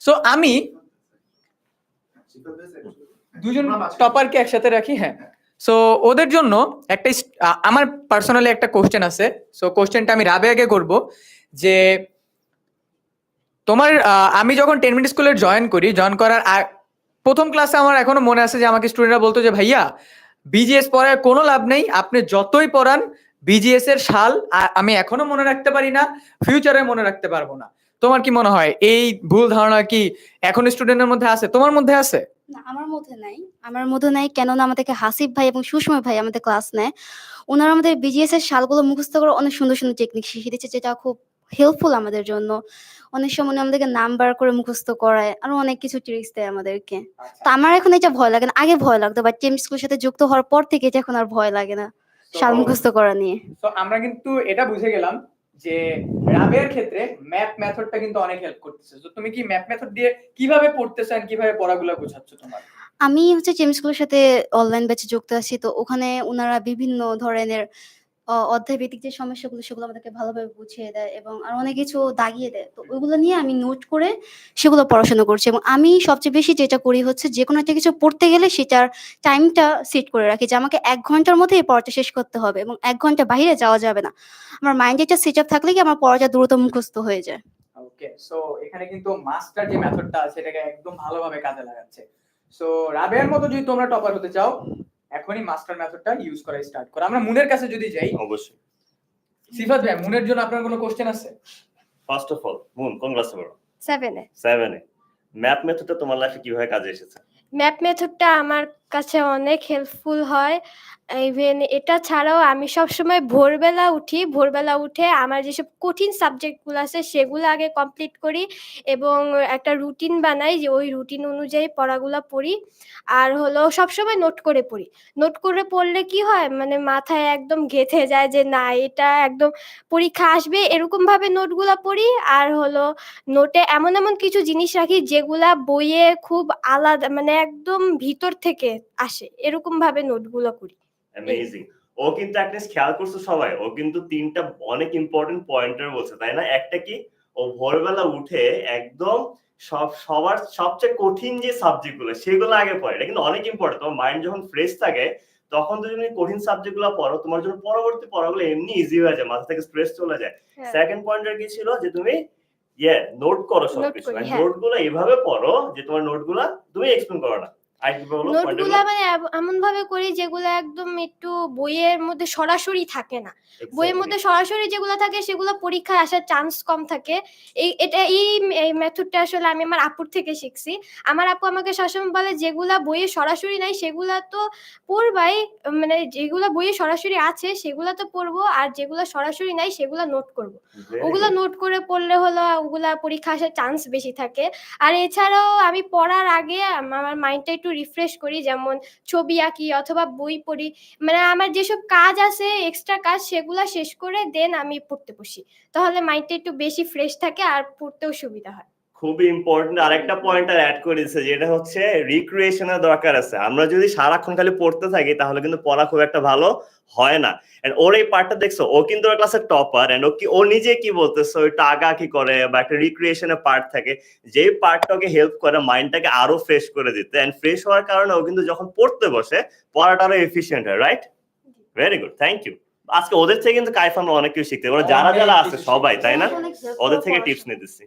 সো আমি দুজন টপারকে একসাথে রাখি। হ্যাঁ, সো ওদের জন্য একটা আমার পার্সোনালি একটা কোশ্চেন আছে। সো কোশ্চেনটা আমি রাবেয়াকে করব যে তোমার আমি যখন 10 মিনিট স্কুলে জয়েন করার প্রথম ক্লাসে আমার এখনো মনে আছে যে আমাকে স্টুডেন্টরা বলতো যে ভাইয়া বিজিএস পড়ায় কোনো লাভ নেই, আপনি যতই পড়ান বিজিএস এর সাল আমি এখনো মনে রাখতে পারি না, ফিউচারে মনে রাখতে পারবো না। তোমার কি মনে হয় এই ভুল ধারণা কি এখন স্টুডেন্টের মধ্যে আছে? তোমার মধ্যে আছে? না, আমার মধ্যে নাই, কেননা আমাদেরকে হাসিফ ভাই এবং সুষময় ভাই আমাদের ক্লাস নেয়। ওনারা আমাদের বিজিএস এর সালগুলো মুখস্থ করে অনেক সুন্দর সুন্দর টেকনিক শিখিয়ে দিচ্ছে, যেটা খুব হেল্পফুল আমাদের জন্য। অনেক সময় আমাদেরকে নাম্বার করে মুখস্থ করায়, আরো অনেক কিছু ট্রিক্স দেয় আমাদেরকে। তো আমার এখন এটা ভয় লাগে না, আগে ভয় লাগতো, বাট টেম স্কুলের সাথে যুক্ত হওয়ার পর থেকে এটা এখন আর ভয় লাগে না সাল মুখস্থ করা নিয়ে। তো আমরা কিন্তু এটা বুঝে গেলাম যে রাবেয়ার ক্ষেত্রে ম্যাথ মেথডটা কিন্তু অনেক হেল্প করতেছে। তো তুমি কি ম্যাথ মেথড দিয়ে কিভাবে পড়তেছো আর কিভাবে পড়াগুলো বোঝাচ্ছ তোমার? আমি হচ্ছে টেম স্কুলের সাথে অনলাইন ব্যাচে যুক্ত আছি, তো ওখানে ওনারা বিভিন্ন ধরনের অধ্যায় ভিত্তিক যে সমস্যাগুলো সেগুলো আমাদেরকে ভালোভাবে বুঝিয়ে দেয় এবং আর অনেক কিছু দাগিয়ে দেয়। তো ওইগুলো নিয়ে আমি নোট করে সেগুলো পড়াশোনা করছি। এবং আমি সবচেয়ে বেশি যেটা করি হচ্ছে যে কোনো একটা কিছু পড়তে গেলে সেটার টাইমটা সেট করে রাখি যে আমাকে 1 ঘন্টার মধ্যে এই পড়াটা শেষ করতে হবে এবং 1 ঘন্টা বাইরে যাওয়া যাবে না। আমার মাইন্ডে একটা সেট আপ থাকলে কি আমার পড়াটা দ্রুত মুখস্থ হয়ে যায়। ওকে, সো এখানে কিন্তু মাস্টার যে মেথডটা আছে এটাকে একদম ভালোভাবে কাজে লাগাচ্ছে। সো রাবেয়ার মতো যদি তোমরা টপার হতে চাও এখনই মাস্টার মেথডটা ইউজ করা স্টার্ট করো। আমরা মুনের কাছে যদি যাই, অবশ্যই। সিফাত ভাই, মুনের জন্য আপনার কোনো কোশ্চেন আছে? ফার্স্ট অফ অল, মুন কোন ক্লাসে পড়ো? 7 এ। 7 এ। ম্যাথ মেথডটা তোমার লাইফে কিভাবে কাজে এসেছে? ম্যাপ মেথডটা আমার কাছে অনেক হেল্পফুল হয়। ইভেন এটা ছাড়াও আমি সবসময় ভোরবেলা উঠে আমার যেসব কঠিন সাবজেক্টগুলো আছে সেগুলো আগে কমপ্লিট করি এবং একটা রুটিন বানাই যে ওই রুটিন অনুযায়ী পড়াগুলো পড়ি। আর হলো সবসময় নোট করে পড়ি। নোট করে পড়লে কি হয় মানে মাথায় একদম গেঁথে যায় যে না এটা একদম পরীক্ষা আসবে এরকমভাবে নোটগুলো পড়ি। আর হলো নোটে এমন কিছু জিনিস রাখি যেগুলা বইয়ে খুব আলাদা মানে একদম ভিতর থেকে আসে এরকম ভাবে নোটগুলো করি। অ্যামেজিং। ও কিন্তু একটা জিনিস খেয়াল করছো সবাই, ও কিন্তু 3টা অনেক ইম্পর্টেন্ট পয়েন্টার বলছে, তাই না? একটা কি, ও ভোরবেলা উঠে একদম সবার সবচেয়ে কঠিন যে সাবজেক্ট গুলো সেগুলো আগে পড়ে। এটা কিন্তু অনেক ইম্পর্টেন্ট। তোমার মাইন্ড যখন ফ্রেশ থাকে তখন তো তুমি কঠিন সাবজেক্ট গুলো পড়ো, তোমার জন্য পরবর্তী পড়াগুলো এমনি ইজি হয়ে যায়, মাথা থেকে স্ট্রেস চলে যায়। হ্যাঁ। সেকেন্ড পয়েন্টার কি ছিল যে তুমি নোট করো সবকিছু, করি, হ্যাঁ। নোটগুলো এভাবে পড়ো যে তোমার নোটগুলা তুমি এক্সপ্লেন করো না। নোটগুলা মানে এমন ভাবে করি যেগুলো একদম একটু বইয়ের মধ্যে সরাসরি থাকে না। বইয়ের মধ্যে সরাসরি যেগুলো থাকে সেগুলো পরীক্ষায় আসার চান্স কম থাকে। এই মেথডটা আসলে আমি আমার আপুর থেকে শিখছি। আমার আপু আমাকে সবসময় বলে যেগুলা বইয়ে সরাসরি নাই সেগুলা তো পড়বাই, মানে যেগুলা বইয়ে সরাসরি আছে সেগুলা তো পড়বো আর যেগুলা সরাসরি নাই সেগুলা নোট করব। ওগুলা নোট করে পড়লে হলো ওগুলা পরীক্ষা আসার চান্স বেশি থাকে। আর এছাড়াও আমি পড়ার আগে আমার মাইন্ডটা একটু রিফ্রেশ করি, যেমন ছবি আঁকি অথবা বই পড়ি। মানে আমার যেসব কাজ আছে এক্সট্রা কাজ সেগুলা শেষ করে দেন আমি পড়তে বসি। তাহলে মাইন্ডটা একটু বেশি ফ্রেশ থাকে আর পড়তেও সুবিধা হয়। খুবই ইম্পর্টেন্ট আরেকটা পয়েন্টার অ্যাড করেছে, যেটা হচ্ছে রিক্রিয়েশনের দরকার আছে। আমরা যদি সারাক্ষণ খালি পড়তে থাকি তাহলে কিন্তু পড়া খুব একটা ভালো হয় না। এন্ড ওর এই পার্টটা দেখছো, ও কিন্তু ওর ক্লাসের টপার, এন্ড ও নিজে কি বলতেছে, ওই টাকা কি করে বা একটা রিক্রিয়েশনের পার্ট থাকে, যে পার্টটাকে হেল্প করে মাইন্ডটাকে আরো ফ্রেশ করে দিতে। এন্ড ফ্রেশ হওয়ার কারণে ও কিন্তু যখন পড়তে বসে পড়াটা আরো এফিশিয়েন্ট হয়, right? Very good, thank you. আজকে ওদের থেকে কিন্তু কাইফ আমরা অনেক কিছু শিখতে, ওরা যারা যারা আছে সবাই, তাই না? ওদের থেকে টিপস নিতেছি।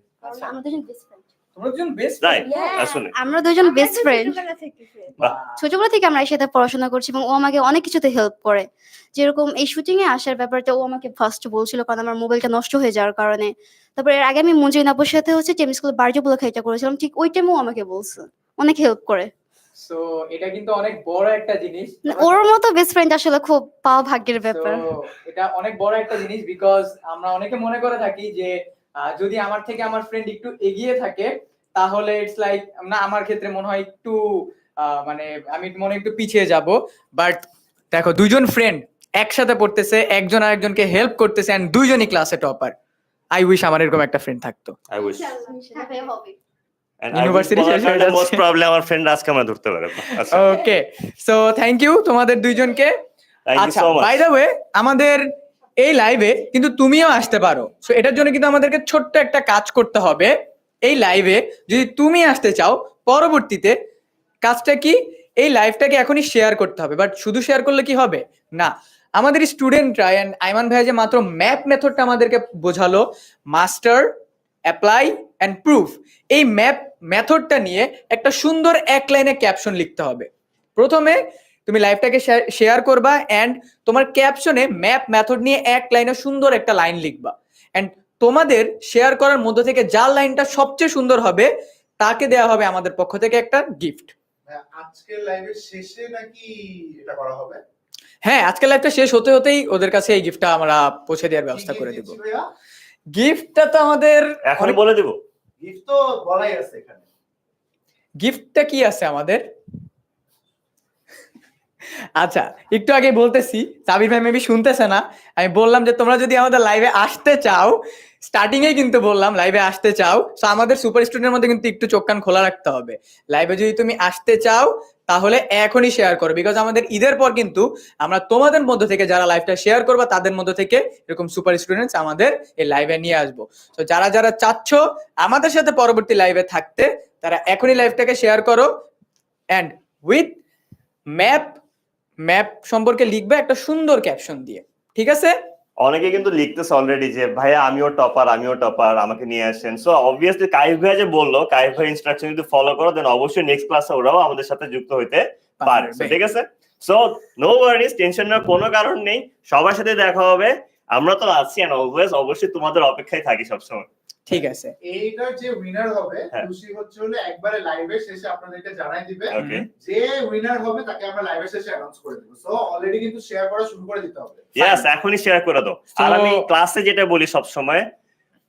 আমরা দুজন বেস্ট ফ্রেন্ড। তোমরা দুজন বেস্ট তাই Yes, আসলে আমরা দুজন বেস্ট ফ্রেন্ড। ছোটবেলা থেকে friend। ছোটবেলা থেকে আমরা একসাথে পড়াশোনা করছি এবং ও আমাকে অনেক কিছুতে হেল্প করে। যেরকম এই শুটিং এ আসার ব্যাপারটা ও আমাকে ফার্স্ট বলছিল কারণ আমার মোবাইলটা নষ্ট হয়ে যাওয়ার কারণে। তারপর এর আগে আমি মঞ্জুরিন আপুর সাথে হচ্ছে টেম স্কুলে বার্জি উপলক্ষে এটা করেছিলাম, ঠিক ওই টাইমও আমাকে বলছে, অনেক হেল্প করে। সো এটা কিন্তু অনেক বড় একটা জিনিস। ওর মতো বেস্ট ফ্রেন্ড আসলে খুব পাওয়া ভাগ্যের ব্যাপার। So, এটা অনেক বড় একটা জিনিস বিকজ আমরা অনেকে মনে করে থাকি যে যদি আমার থেকে আমার ফ্রেন্ড একটু এগিয়ে থাকে তাহলে ইটস লাইক না, আমার ক্ষেত্রে মনে হয় একটু মানে আমি মনে একটু পিছিয়ে যাব। বাট দেখো, দুইজন ফ্রেন্ড একসাথে পড়তেছে, একজন আরেকজনকে হেল্প করতেছে এন্ড দুইজনই ক্লাসে টপার। আই উইশ আমার এরকম একটা ফ্রেন্ড থাকতো। আই উইশ হবে। ইউনিভার্সিটি শেষ হয়ে যাচ্ছে, মোস্ট প্রবলেম আমার ফ্রেন্ড আজকে আমরা ধরতে পারে। আচ্ছা, ওকে, সো থ্যাংক ইউ তোমাদের দুইজনকে। থ্যাংক ইউ আচ্ছা, so much. By the way, আমাদের এই লাইভে কিন্তু তুমিও আসতে পারো। সো এটার জন্য কিন্তু আমাদেরকে ছোট্ট একটা কাজ করতে হবে। এই লাইভে যদি তুমি আসতে চাও, পরবর্তীতে কাজটা কি, এই লাইভটাকে এখনই শেয়ার করতে হবে। বাট শুধু শেয়ার করলে কি হবে না, আমাদের স্টুডেন্টরা এন্ড আইমান ভাই যে মাত্র ম্যাপ মেথডটা আমাদেরকে বোঝালো, মাস্টার, অ্যাপ্লাই এন্ড প্রুফ, এই ম্যাপ মেথডটা নিয়ে একটা সুন্দর এক লাইনে ক্যাপশন লিখতে হবে। প্রথমে তুমি লাইভটাকে শেয়ার করবা এন্ড তোমার ক্যাপশনে ম্যাপ মেথড নিয়ে এক লাইনে সুন্দর একটা লাইন লিখবা। এন্ড তোমাদের শেয়ার করার মধ্য থেকে যার লাইনটা সবচেয়ে সুন্দর হবে তাকে দেওয়া হবে আমাদের পক্ষ থেকে একটা গিফট। আজকের লাইভের শেষে নাকি এটা করা হবে? হ্যাঁ, আজকের লাইভটা শেষ হতে হতেই ওদের কাছে এই গিফটটা আমরা পৌঁছে দেওয়ার ব্যবস্থা করে দেব। গিফটটা তো আমাদের এখন বলে দিব। গিফট তো বলাই আছে এখানে। গিফটটা কি আছে আমাদের? আচ্ছা, একটু আগে বলতেছি, সাবির ভাই মেবি শুনতেছে না। আমি বললাম যে তোমরা যদি আমাদের লাইভে আসতে চাও, স্টার্টিং এ কিন্তু বললাম লাইভে আসতে চাও, তো আমাদের সুপার স্টুডেন্টের মধ্যে কিন্তু একটু চোখ কান খোলা রাখতে হবে। লাইভে যদি তুমি আসতে চাও তাহলে এখনই শেয়ার করো, বিকজ আমাদের ঈদের পর কিন্তু আমরা তোমাদের মধ্য থেকে যারা লাইভটা শেয়ার করবা তাদের মধ্য থেকে এরকম সুপার স্টুডেন্টস আমাদের এই লাইভে নিয়ে আসবো। তো যারা যারা চাচ্ছ আমাদের সাথে পরবর্তী লাইভে থাকতে, তারা এখনই লাইভটাকে শেয়ার করো এন্ড উইথ ম্যাপ সম্পর্কে লিখবে একটা সুন্দর ক্যাপশন দিয়ে, ঠিক আছে? অনেকে কিন্তু লিখতেছে অলরেডি যে ভাইয়া আমিও টপার, আমাকে নিয়ে আসেন। সো অবভিয়াসলি কাইফ ভাই যে বললো, কাইফ ভাই ইনস্ট্রাকশন যদি ফলো করো দেন অবশ্যই নেক্সট ক্লাসে ওরাও আমাদের সাথে যুক্ত হইতে পারে। ঠিক আছে? সো নো ওয়ারিজ, টেনশন নেওয়ার কোনো কারণ নেই, সবার সাথে দেখা হবে। আমরা তো আছি এন্ড অলওয়েজ অবশ্যই তোমাদের অপেক্ষায় থাকি সবসময়। ঠিক আছে। এইটার যে উইনার হবে হ্যাঁ। খুশি হচ্ছে হলো একবারে লাইভের শেষে আপনাদেরকে জানাই দিবে। ওকে যে উইনার হবে তাকে আমরা লাইভের শেষে অ্যানাউন্স করে দেব। সো অলরেডি কিন্তু শেয়ার করা শুরু করে দিতে হবে। ইয়েস, এখনই শেয়ার করে দাও। আর আমি ক্লাসে যেটা বলি সব সময়,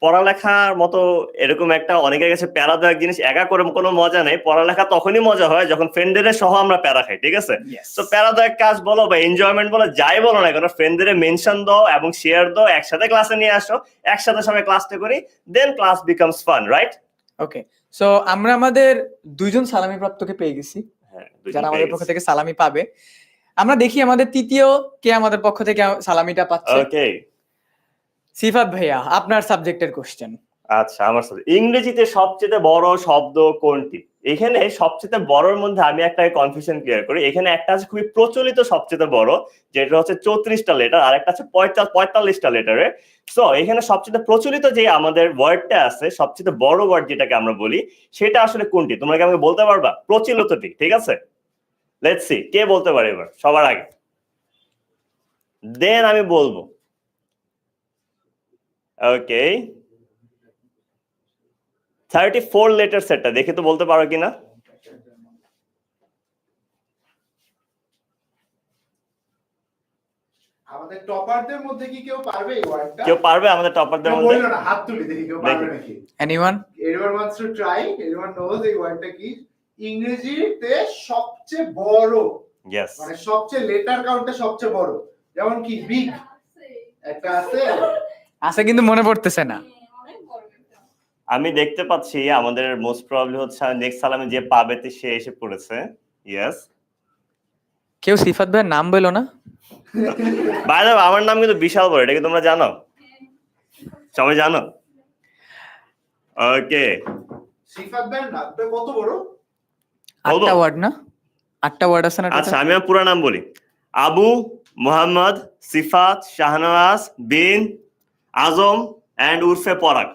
পড়ালেখার মতো এরকম একটা অনেকের কাছে প্যারাদায়ক জিনিস একা করে কোনো মজা নেই। পড়ালেখা তখনই মজা হয় যখন ফ্রেন্ডদের সহ আমরা প্যারা খাই, ঠিক আছে? Yes. তো প্যারাদায়ক কাজ বলো বা এনজয়মেন্ট বলো, যাই বলো না কেন, ফ্রেন্ডদের মেনশন দাও এবং শেয়ার দাও, একসাথে ক্লাসে নিয়ে আসো, একসাথে সবাই ক্লাসটা করি, দেন ক্লাস বিকামস ফান, রাইট? ওকে, সো আমরা আমাদের দুইজন সালামি প্রাপ্তকে পেয়ে গেছি, হ্যাঁ, যারা আমাদের পক্ষ থেকে সালামি পাবে। আমরা দেখি আমাদের তৃতীয় কে আমাদের পক্ষ থেকে সালামিটা পাচ্ছে। ওকে, সিফাত ভাইয়া, আপনার সাবজেক্টের কোশ্চেন। আচ্ছা, আমার সাথে ইংরেজিতে সবচেয়ে বড় শব্দ কোনটি? এখানে সবচেয়ে বড়র মধ্যে আমি একটা কনফিউশন ক্লিয়ার করি। এখানে একটা আছে খুবই প্রচলিত সবচেয়ে বড়, যেটা হচ্ছে 34টা লেটার, আর একটা আছে 45টা লেটারের। সো এখানে সবচেয়ে প্রচলিত যে আমাদের ওয়ার্ডটা আছে, সবচেয়ে বড় ওয়ার্ড যেটাকে আমরা বলি, সেটা আসলে কোনটি? তোমরা কি আমাকে বলতে পারবা প্রচলিতটি? ঠিক আছে, লেটস সি কে বলতে পারে এবার সবার আগে, দেন আমি বলবো। ওকে, 34 লেটার সেটটা দেখে তো বলতে পারো কিনা? আমাদের টপারদের মধ্যে কি কেউ পারবে এই ওয়ার্ডটা? কেউ পারবে আমাদের টপারদের কেউ মধ্যে? বললো না, হাত তুলি দেখি কেউ পারবে নাকি। Anyone? Anyone wants to try? Anyone knows এই ওয়ার্ডটা কি? ইংরেজিতে সবচেয়ে বড়, ইয়েস, মানে সবচেয়ে লেটার কাউন্টে সবচেয়ে বড়, যেমন কি বিগ একটা আছে। আছে কিন্তু মনে পড়তেছে না। অনেক বড় একটা। আমি দেখতে পাচ্ছি আমাদের মোস্ট প্রবাবলি হচ্ছে নেক্সট সালামে যে পাবে সে এসে পড়েছে। ইয়েস, কেউ সিফাত ভাইয়ের নাম বললো না? বাই দ্য ওয়ে, আমার নাম কিন্তু বিশাল বড়, এটা কি তোমরা জানো? সবাই জানো? ওকে, সিফাত ভাইয়ের নামটা কত বড়? বলবো? 8টা ওয়ার্ড না? 8টা ওয়ার্ড আছে না? আচ্ছা, আমি আমার পুরো নাম বলি। আবু মোহাম্মদ সিফাত শাহনওয়াজ বিন আজম এন্ড উরফে পরাগ,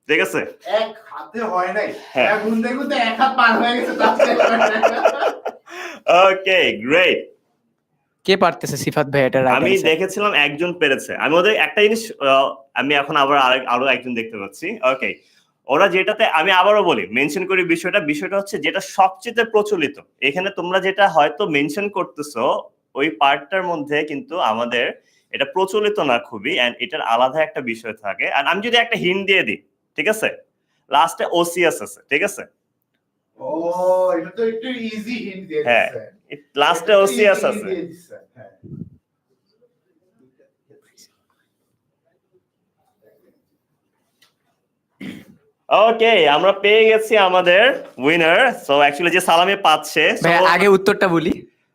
ঠিক আছে? এক হাতে হয় নাই, হ্যাঁ। এক গুনতে গুনতে এক হাত পার হয়ে গেছে তাতে। ওকে, গ্রেট। কে পারতেছে সিফাত ভাই এটা? আমি দেখেছিলাম একজন পেরেছে। আমি ওদের একটা জিনিস আমি এখন আবার আরো একজন দেখতে পাচ্ছি। ওকে, ওরা যেটাতে, আমি আবারও বলি, মেনশন করি বিষয়টা হচ্ছে যেটা সবচেয়ে প্রচলিত। এখানে তোমরা যেটা হয়তো মেনশন করতেছো ওই পার্টটার মধ্যে কিন্তু আমাদের এটা প্রচলিত না খুবই, এন্ড এটার আলাদা একটা বিষয় থাকে। আর আমি যদি একটা হিন্ট দিয়ে দিই, ঠিক আছে, লাস্টে ওসিএস আছে, ঠিক আছে? ও, এটা তো একটু ইজি হিন্ট দিয়ে হ্যাঁ, দিচ্ছে। লাস্টে ওসিএস আছে। হ্যাঁ। ওকে, আমরা পেয়ে গেছি আমাদের উইনার। সো অ্যাকচুয়ালি যে সালামি পাচ্ছে, ভাই আগে উত্তরটা বলি।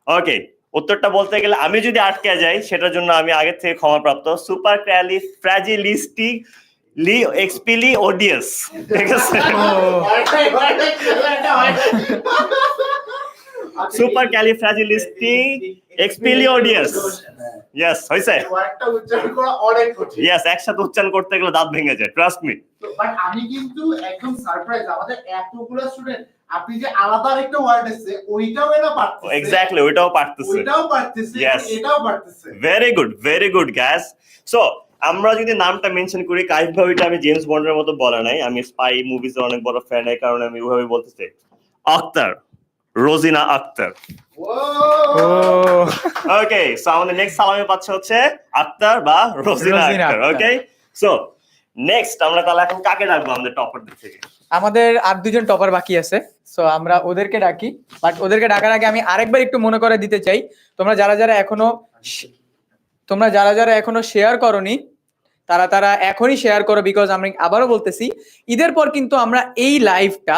ওকে, উত্তরটা বলতে গেলে আমি যদি আটকে যাই সেটার জন্য আমি আগে থেকে ক্ষমাপ্রাপ্ত। সুপার ক্যালিফ্রাজিলিস্টিক লি এক্সপিলি ওডিয়াস, ঠিক আছে? Super califragilistic এক্সপিলিওডিয়াস। ইয়েস, হইছে? ওয়ার্ডটা উচ্চারণ করা অনেক কঠিন। ইয়েস, একসাথে উচ্চারণ করতে গেলে দাঁত ভেঙে যায়, ট্রাস্ট মি। বাট আমি কিন্তু একদম সারপ্রাইজ, আমাদের এতগুলো স্টুডেন্ট, আপনি যে আলাদা একটা ওয়ার্ড আছে ওইটাও এরা পারতেছে। এক্স্যাক্টলি, ওইটাও পারতেছে। ওইটাও পারতেছে, Yes. এটাও পারতেছে। Very good guys. সো আমরা যদি নামটা মেনশন করি, কাইফ ভাবিটা আমি জেমস বন্ডের মতো বলা নাই, আমি স্পাই মুভিজ এর অনেক বড় ফ্যান, এই কারণে আমি ওইভাবে বলতে চাই। আক্তার, রোজিনা আক্তার। ও, ওকে, সো আমাদের নেক্সট সালামি পাচ্ছে হচ্ছে আক্তার বা রোজিনা রোজিনা আক্তার। আক্তার। ওকে, সো নেক্সট আমরা তাহলে এখন কাকে ডাকবো আমাদের টপারদের থেকে? আমাদের আর দুজন টপার বাকি আছে, সো আমরা ওদেরকে ডাকি। বাট ওদেরকে ডাকার আগে আমি আরেকবার একটু মনে করে দিতে চাই, তোমরা যারা যারা এখনো শেয়ার করনি তারা এখনই শেয়ার করো, বিকজ আমি আবারও বলতেছি ঈদের পর কিন্তু আমরা এই লাইভটা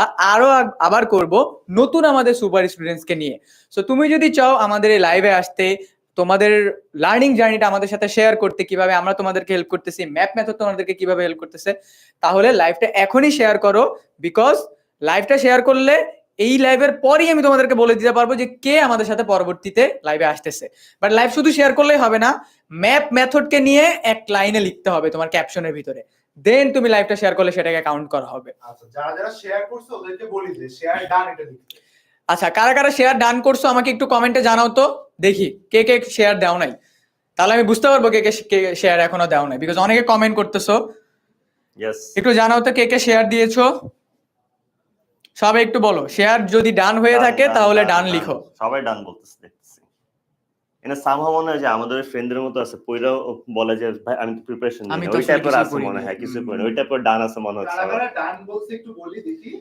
আবার করব নতুন আমাদের সুপার স্টুডেন্টসকে নিয়ে। সো তুমি যদি চাও আমাদের এই লাইভে আসতে, তোমাদের লার্নিং জার্নিটা আমাদের সাথে শেয়ার করতে, কিভাবে আমরা তোমাদেরকে হেল্প করতেছি, ম্যাপ মেথড তোমাদেরকে কিভাবে হেল্প করতেছে, তাহলে লাইভটা এখনই শেয়ার করো। বিকজ লাইভটা শেয়ার করলে এই লাইভের পরই আমি তোমাদেরকে বলে দিতে পারবো যে কে আমাদের সাথে পরবর্তীতে লাইভে আসতেছে। বাট লাইভ শুধু শেয়ার করলেই হবে না, ম্যাপ মেথডকে নিয়ে এক লাইনে লিখতে হবে তোমার ক্যাপশনের ভিতরে, দেন তুমি লাইভটা শেয়ার করলে সেটাকে কাউন্ট করা হবে। আচ্ছা, যারা যারা শেয়ার করছে ওদেরকে বলি যে শেয়ার ডান এটা লিখতে। আচ্ছা, কারা কারা শেয়ার ডান করছো আমাকে একটু কমেন্টে জানাও তো, দেখি কে কে শেয়ার দাও নাই, তাহলে আমি বুঝতে পারবো কে কে শেয়ার এখনো দাও নাই, বিকজ অনেকে কমেন্ট করতেছো। ইয়েস একটু জানাও তো কে কে শেয়ার দিয়েছো, সবাই একটু বলো। শেয়ার যদি ডান হয়ে থাকে তাহলে ডান লিখো। সবাই ডান বলতেছে দেখতেছি। এনে সামহাও মনে হয় যে আমাদের ফ্রেন্ডদের মতো আছে, পইরাও বলে যে ভাই আমি প্রিপারেশন আমি নিই, তো ওই আসলে টাইপের কিছুই আছে করিনি। মনে হয়, কিছু করে ওই টাইপের ডান আছে মনে হচ্ছে কারা আমার। কারা ডান বলছে একটু বলি দেখি।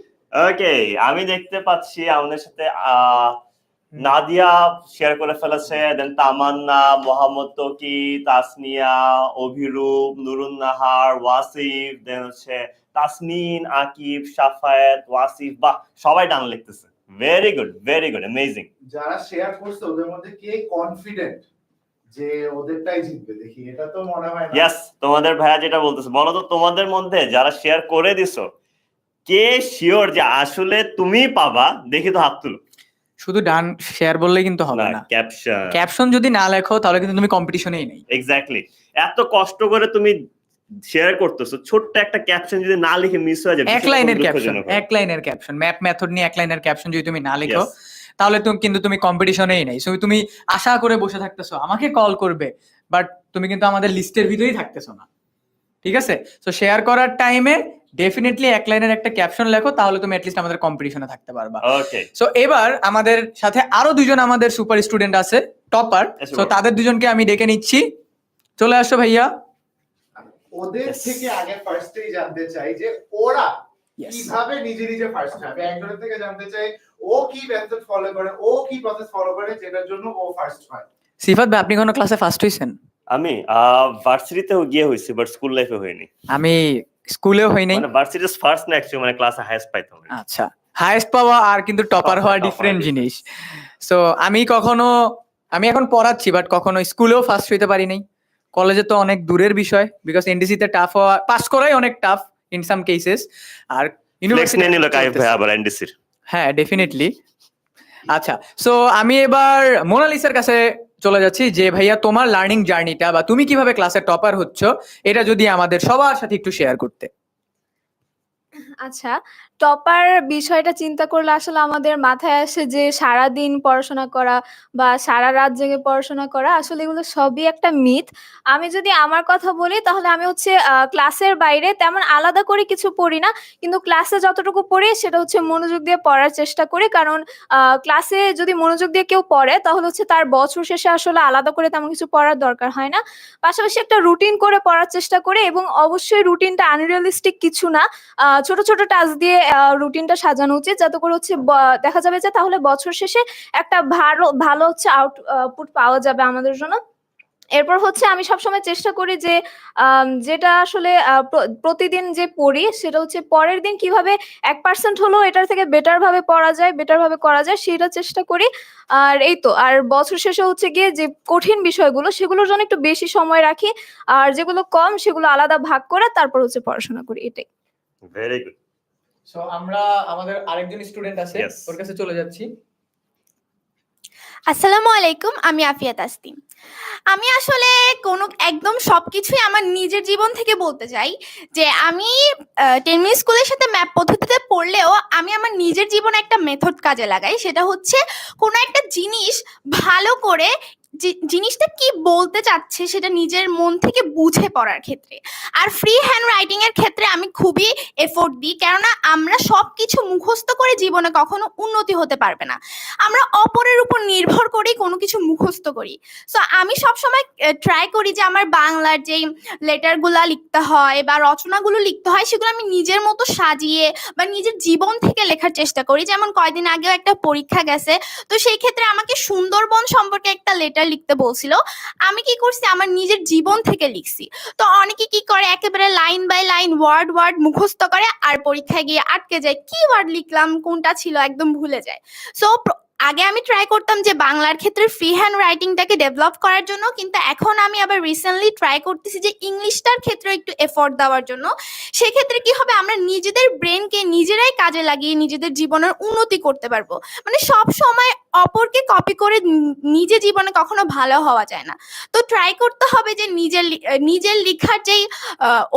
ওকে, আমি দেখতে পাচ্ছি আমাদের সাথে নাদিয়া শেয়ার করে ফেলেছে, দেন তামান্না, মোহাম্মদ তকি, তাসনিয়া, অভিরূপ, নুরুন নাহার, ওয়াসিফ, দেন হচ্ছে তাসনিন, আকিব, সাফায়েত, ওয়াসিফ। বাহ, সবাই ডান লিখতেছে। Very good, amazing. যারা শেয়ার করছে ওদের মধ্যে কে কনফিডেন্ট যে ওদেরটাই জিতবে দেখি, এটা তো মনে হয় না। ইয়েস, তোমাদের ভাইয়া যেটা বলতেছে, বলো তো তোমাদের মধ্যে যারা শেয়ার করে দিছো কে শিওর যে আসলে তুমি পাবা, দেখি তো হাত তুলো। শুধু ডান শেয়ার বললে কিন্তু হবে না, ক্যাপশন ক্যাপশন যদি না লেখো তাহলে কিন্তু তুমি কম্পিটিশনেই নেই। এক্স্যাক্টলি, এত কষ্ট করে তুমি শেয়ার করতেছো, ছোট্ট একটা ক্যাপশন যদি না লিখে মিস হয়ে যায়, এক লাইনের ক্যাপশন, ম্যাপ মেথড নিয়ে এক লাইনের ক্যাপশন যদি তুমি না লিখো Yes. তাহলে তুমি কম্পিটিশনেই নেই। সো তুমি আশা করে বসে থাকতেছো আমাকে কল করবে, বাট তুমি কিন্তু আমাদের লিস্টের ভিতরেই থাকতেছো না। ঠিক আছে, সো শেয়ার করার টাইমে ডেফিনেটলি এক লাইনের একটা ক্যাপশন লেখো, তাহলে তুমি অ্যাটলিস্ট আমাদের কম্পিটিশনে থাকতে পারবা। ওকে, সো এবার আমাদের সাথে আরো দুজন আমাদের সুপার স্টুডেন্ট আছে, টপার। এসো সো বলো। তাদের দুজনকে আমি ডেকে নিচ্ছি, চলে আসো ভাইয়া। ওদের Yes. থেকে আগে ফার্স্টেই জানতে চাই যে ওরা Yes. কিভাবে নিজে নিজে ফার্স্ট হবে। একজনের থেকে জানতে চাই ও কি মেথড ফলো করে, ও কি প্রসেস ফলো করে যেটার জন্য ও ফার্স্ট হয়। সিফাত ভাই, আপনি কোনো ক্লাসে ফার্স্ট হইছেন? আমি ভার্সিটিতে গিয়ে হইছি, বাট স্কুল লাইফে হইনি। আমি স্কুলেও হই নাই। মানে ভার্সিটি ফার্স্ট না, অ্যাকচুয়ালি মানে ক্লাসে হাইয়েস্ট পাইতাম। আচ্ছা, হাইয়েস্ট পাওয়া আর কিন্তু টপার হওয়া Topper ডিফারেন্ট হওয়া জিনিস। সো আমি এখন পড়াচ্ছি, বাট কখনো স্কুলেও ফার্স্ট হইতে পারি নাই। কলেজে তো অনেক দূরের বিষয়, বিকজ এনডিসি তে টাফ হওয়া, পাস করাই অনেক tough in some cases. R flakes নিয়ে নিল কাইফ ভাই আবার এনডিসির। হ্যাঁ, ডেফিনেটলি। আচ্ছা, সো আমি এবার মোনালিসার কাছে চলে যাচ্ছি যে ভাইয়া তোমার লার্নিং জার্নিটা বা তুমি কিভাবে ক্লাসে টপার হচ্ছ, এটা যদি আমাদের সবার সাথে একটু শেয়ার করতে। আচ্ছা, টপার বিষয়টা চিন্তা করলে আসলে আমাদের মাথায় আসে যে সারাদিন পড়াশোনা করা বা সারা রাত জেগে পড়াশোনা করা, আসলে এগুলো সবই একটা মিথ। আমি যদি আমার কথা বলি তাহলে আমি হচ্ছে ক্লাসের বাইরে তেমন আলাদা করে কিছু পড়ি না, কিন্তু ক্লাসে যতটুকু পড়ি সেটা হচ্ছে মনোযোগ দিয়ে পড়ার চেষ্টা করি। কারণ ক্লাসে যদি মনোযোগ দিয়ে কেউ পড়ে তাহলে হচ্ছে তার বছর শেষে আসলে আলাদা করে তেমন কিছু পড়ার দরকার হয় না। পাশাপাশি একটা রুটিন করে পড়ার চেষ্টা করি, এবং অবশ্যই রুটিনটা আনরিয়ালিস্টিক কিছু না, ছোট ছোট টাস্ক দিয়ে রুটিনটা সাজানো উচিত, যাতে করে হচ্ছে দেখা যাবে যে তাহলে বছর শেষে একটা ভালো হচ্ছে আউটপুট পাওয়া যাবে আমাদের জন্য। এরপর হচ্ছে আমি সবসময় চেষ্টা করি যে যেটা আসলে প্রতিদিন যে পড়ি সেটা হচ্ছে পরের দিন কিভাবে 1% হলেও এটার থেকে বেটার ভাবে করা যায় সেটা চেষ্টা করি। আর এই তো, আর বছর শেষে হচ্ছে গিয়ে যে কঠিন বিষয়গুলো সেগুলোর জন্য একটু বেশি সময় রাখি, আর যেগুলো কম সেগুলো আলাদা ভাগ করে তারপর হচ্ছে পড়াশোনা করি। এটাই। Very good. সো আমরা আমাদের আরেকজন স্টুডেন্ট আছে, Yes. ওর কাছে চলে যাচ্ছি। আসসালামু আলাইকুম, আমি আফিয়া তাসনিম। আমি আসলে একদম সবকিছুই আমার নিজের জীবন থেকে বলতে চাই যে আমি 10 মিনিট স্কুলের সাথে ম্যাপ পদ্ধতিতে পড়লেও আমি আমার নিজের জীবনে একটা মেথড কাজে লাগাই। সেটা হচ্ছে কোনো একটা জিনিস ভালো করে জিনিসটা কি বলতে চাচ্ছে সেটা নিজের মন থেকে বুঝে পড়ার ক্ষেত্রে। আর ফ্রি হ্যান্ড রাইটিং এর ক্ষেত্রে আমি খুবই এফোর্ট দিই, কেননা আমরা সবকিছু মুখস্থ করে জীবনে কখনো উন্নতি হতে পারবে না। আমরা অপরের উপর নির্ভর করেই কোনো কিছু মুখস্থ করি। সো আমি সবসময় ট্রাই করি যে আমার বাংলার যেই লেটারগুলা লিখতে হয় বা রচনাগুলো লিখতে হয় সেগুলো আমি নিজের মতো সাজিয়ে বা নিজের জীবন থেকে লেখার চেষ্টা করি। যেমন কয়দিন আগেও একটা পরীক্ষা গেছে, তো সেই ক্ষেত্রে আমাকে সুন্দরবন সম্পর্কে একটা লেটার লিখতে বলছিল। আমি কি করছি, আমার নিজের জীবন থেকে লিখছি। তো অনেকে কি করে, একেবারে লাইন বাই লাইন ওয়ার্ড মুখস্থ করে আর পরীক্ষায় গিয়ে আটকে যায়, কি ওয়ার্ড লিখলাম কোনটা ছিল একদম ভুলে যায়। সো আগে আমি ট্রাই করতাম যে বাংলার ক্ষেত্রে ফ্রি হ্যান্ড রাইটিংটাকে ডেভেলপ করার জন্য, কিন্তু এখন আমি আবার রিসেন্টলি ট্রাই করতেছি যে ইংলিশটার ক্ষেত্রে একটু এফোর্ট দেওয়ার জন্য। সেক্ষেত্রে কি হবে, আমরা নিজেদের ব্রেনকে নিজেরাই কাজে লাগিয়ে নিজেদের জীবনের উন্নতি করতে পারবো। মানে সব সময় অপরকে কপি করে নিজে জীবনে কখনো ভালো হওয়া যায় না। তো ট্রাই করতে হবে যে নিজের লেখার যেই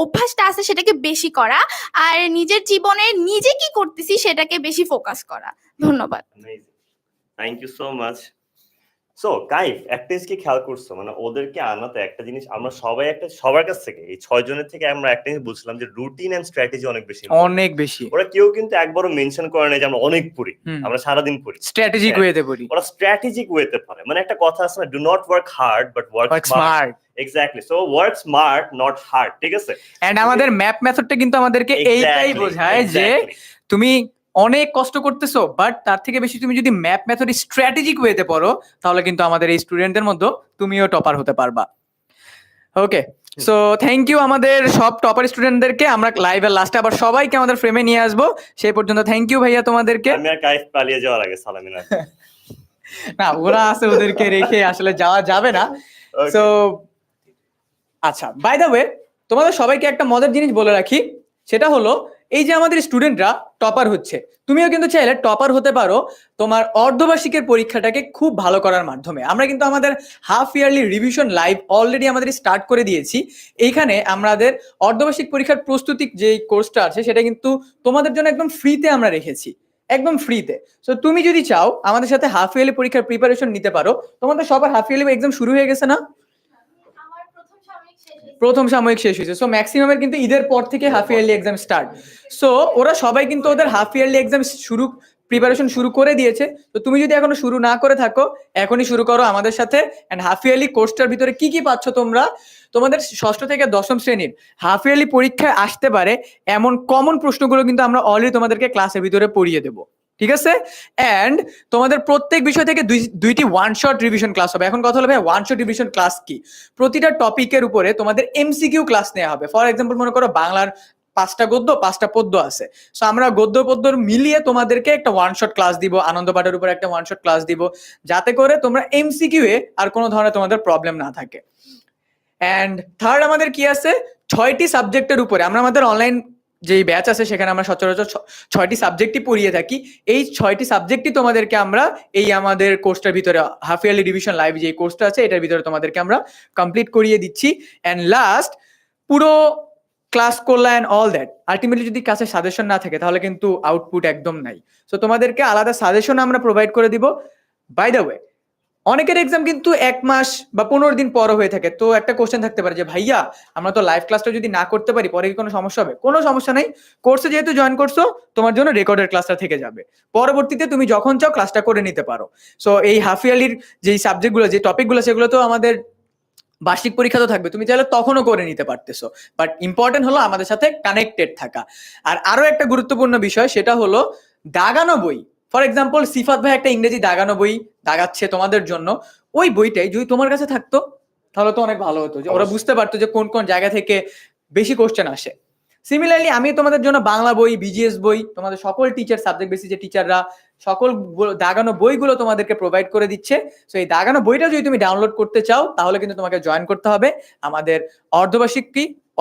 অভ্যাসটা আছে সেটাকে বেশি করা, আর নিজের জীবনে নিজে কি করতেছি সেটাকে বেশি ফোকাস করা। ধন্যবাদ। Thank you so much. So Kaif একটা জিনিস কি খেয়াল করছো, মানে ওদেরকে আনাতে একটা জিনিস আমরা সবাই সবার কাছ থেকে এই 6 জনের থেকে আমরা একটা জিনিস বুঝলাম যে রুটিন এন্ড স্ট্র্যাটেজি অনেক বেশি important। অনেক বেশি ওরা কেউ কিন্তু একবারও মেনশন করে না যে আমরা অনেক পড়ি, হুম। আমরা সারাদিন পড়ি। স্ট্র্যাটেজিক হ্যাঁ। ওয়েতে পড়ি, ওরা স্ট্র্যাটেজিক ওয়েতে পারে, মানে একটা কথা আছে না, do not work hard but work smart. Smart. Exactly, so work smart not hard, ঠিক আছে? এন্ড আমাদের ম্যাপ মেথডটা কিন্তু আমাদেরকে এইটাই Exactly, বোঝায় যে exactly. তুমি অনেক কষ্ট করতেছো, বাট তার থেকে বেশি তুমি যদি ম্যাপ মেথড স্ট্র্যাটেজিক ওয়েতে পড়ো, তাহলে কিন্তু আমাদের এই স্টুডেন্টদের মধ্যে তুমিও টপার হতে পারবা। ওকে, সো থ্যাংক ইউ আমাদের সব টপার স্টুডেন্টদেরকে। আমরা লাইভের লাস্টে আবার সবাইকে আমাদের ফ্রেমে নিয়ে আসবো, সেই পর্যন্ত থ্যাংক ইউ ভাইয়া তোমাদেরকে। আমি আর কাইফ পালিয়ে যাওয়ার আগে সালামিনা। না, ওরা আছে, ওদেরকে রেখে আসলে যাওয়া যাবে না। Okay. সো আচ্ছা, বাই দ্য ওয়ে তোমাদের সবাইকে একটা মজার জিনিস বলে রাখি, সেটা হলো এই যে আমাদের স্টুডেন্টরা টপার হচ্ছে, তুমিও কিন্তু চাইলে টপার হতে পারো তোমার অর্ধবার্ষিকের পরীক্ষাটাকে খুব ভালো করার মাধ্যমে। আমরা কিন্তু আমাদের half yearly revision live already আমাদের স্টার্ট করে দিয়েছি। এইখানে আমাদের অর্ধবার্ষিক পরীক্ষার প্রস্তুতি যে কোর্সটা আছে সেটা কিন্তু তোমাদের জন্য একদম ফ্রিতে আমরা রেখেছি, একদম ফ্রিতে। সো তুমি যদি চাও আমাদের সাথে হাফ ইয়ারলি পরীক্ষার প্রিপারেশন নিতে পারো। তোমাদের সবার হাফ ইয়ারলি এক্সাম শুরু হয়ে গেছে না? প্রথম সাময়িক শেষ হয়েছে, সো ম্যাক্সিমামের কিন্তু ঈদের পর থেকে half yearly exam start. So ওরা সবাই কিন্তু ওদের হাফ ইয়ারলি এক্সাম প্রিপারেশন শুরু করে দিয়েছে। তো তুমি যদি এখনো শুরু না করে থাকো, এখনই শুরু করো আমাদের সাথে। এন্ড হাফ ইয়ারলি কোর্সটার ভিতরে কি কি পাচ্ছ তোমরা, তোমাদের ষষ্ঠ থেকে দশম শ্রেণীর হাফ ইয়ারলি পরীক্ষায় আসতে পারে এমন কমন প্রশ্নগুলো কিন্তু আমরা অলরেডি তোমাদেরকে ক্লাসের ভিতরে পড়িয়ে দেবো, ঠিক আছে? এন্ড তোমাদের প্রত্যেক বিষয় থেকে দুইটি ওয়ান শট রিভিশন ক্লাস হবে। এখন কথা হলো ভাই, ওয়ান শট রিভিশন ক্লাস কি? প্রতিটা টপিকের উপরে তোমাদের এমসিকিউ ক্লাস নেওয়া হবে। ফর এক্সাম্পল মনে করো বাংলার 5টা গদ্য 5টা পদ্য আছে, সো আমরা গদ্য পদ্য মিলিয়ে তোমাদেরকে একটা ওয়ান শট ক্লাস দিব, আনন্দ পাঠের উপর একটা ওয়ান শট ক্লাস দিব, যাতে করে তোমরা এমসিকিউ এ আর কোনো ধরনের তোমাদের প্রবলেম না থাকে। এন্ড থার্ড আমাদের কি আছে, 6টি সাবজেক্টের উপরে আমরা আমাদের অনলাইন যেই ব্যাচ আছে সেখানে আমরা সচরাচর 6টি সাবজেক্টই পড়িয়ে থাকি। এই 6টি সাবজেক্টই তোমাদেরকে আমরা এই আমাদের কোর্সটার ভিতরে হাফ ইয়ারলি ডিভিশন লাইভ যে কোর্সটা আছে এটার ভিতরে তোমাদেরকে আমরা কমপ্লিট করিয়ে দিচ্ছি। এন্ড লাস্ট, পুরো ক্লাস করলা এন্ড অল দ্যাট, আলটিমেটলি যদি কাছে সাজেশন না থাকে তাহলে কিন্তু আউটপুট একদম নাই। সো তোমাদেরকে আলাদা সাজেশন আমরা প্রোভাইড করে দিব। বাই দ্য ওয়ে, অনেকের এক্সাম কিন্তু 1 মাস বা 15 দিন পর হয়ে থাকে। তো একটা কোশ্চেন থাকতে পারে যে ভাইয়া আমরা তো লাইভ ক্লাসটা যদি না করতে পারি পরে কি কোনো সমস্যা হবে? কোনো সমস্যা নাই, কোর্সে যেহেতু জয়েন করছো তোমার জন্য রেকর্ডের ক্লাসটা থেকে যাবে, পরবর্তীতে তুমি যখন চাও ক্লাসটা করে নিতে পারো। সো এই হাফ ইয়ারলির যেই সাবজেক্টগুলো যে টপিকগুলো সেগুলো তো আমাদের বার্ষিক পরীক্ষা তো থাকবে, তুমি চাইলে তখনও করে নিতে পারতেছো। বাট ইম্পর্টেন্ট হলো আমাদের সাথে কানেক্টেড থাকা। আর আরো একটা গুরুত্বপূর্ণ বিষয়, সেটা হলো দাগানো বই। ফর এক্সাম্পল সিফাত ভাই একটা ইংরেজি দাগানো বই দাগাচ্ছে তোমাদের জন্য, ওই বইটাই যদি তোমার কাছে থাকতো তাহলে তো অনেক ভালো হতো, যে ওরা বুঝতে পারতো যে কোন কোন জায়গা থেকে বেশি কোশ্চেন আসে। সিমিলারলি আমি তোমাদের জন্য বাংলা বই, বিজিএস বই, তোমাদের সকল টিচার সাবজেক্ট বেসিস যে টিচাররা সকল দাগানো বইগুলো তোমাদেরকে প্রোভাইড করে দিচ্ছে। সো এই দাগানো বইটা যদি তুমি ডাউনলোড করতে চাও তাহলে কিন্তু তোমাকে জয়েন করতে হবে আমাদের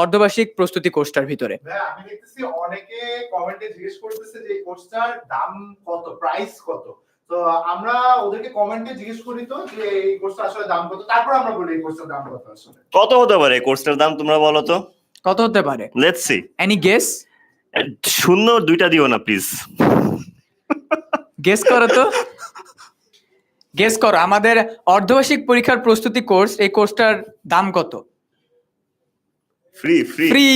অর্ধবার্ষিক প্রস্তুতি কোর্সটার ভিতরে। ভাই আমি দেখতেছি অনেকে কমেন্টে জিজ্ঞেস করতেছে যে এই কোর্সটার দাম কত, প্রাইস কত। তো আমরা ওদেরকে কমেন্টে জিজ্ঞেস করি তো যে এই কোর্সটা আসলে দাম কত, তারপর আমরা বলি এই কোর্সটার দাম কত আসলে। কত হতে পারে কোর্সটার দাম তোমরা বলো তো? কত হতে পারে? Let's see. Any guess? শূন্য 2টা দিও না প্লিজ। গেস করো তো, গেস করো আমাদের অর্ধবার্ষিক পরীক্ষার প্রস্তুতি কোর্স, এই কোর্সটার দাম কত? Free free free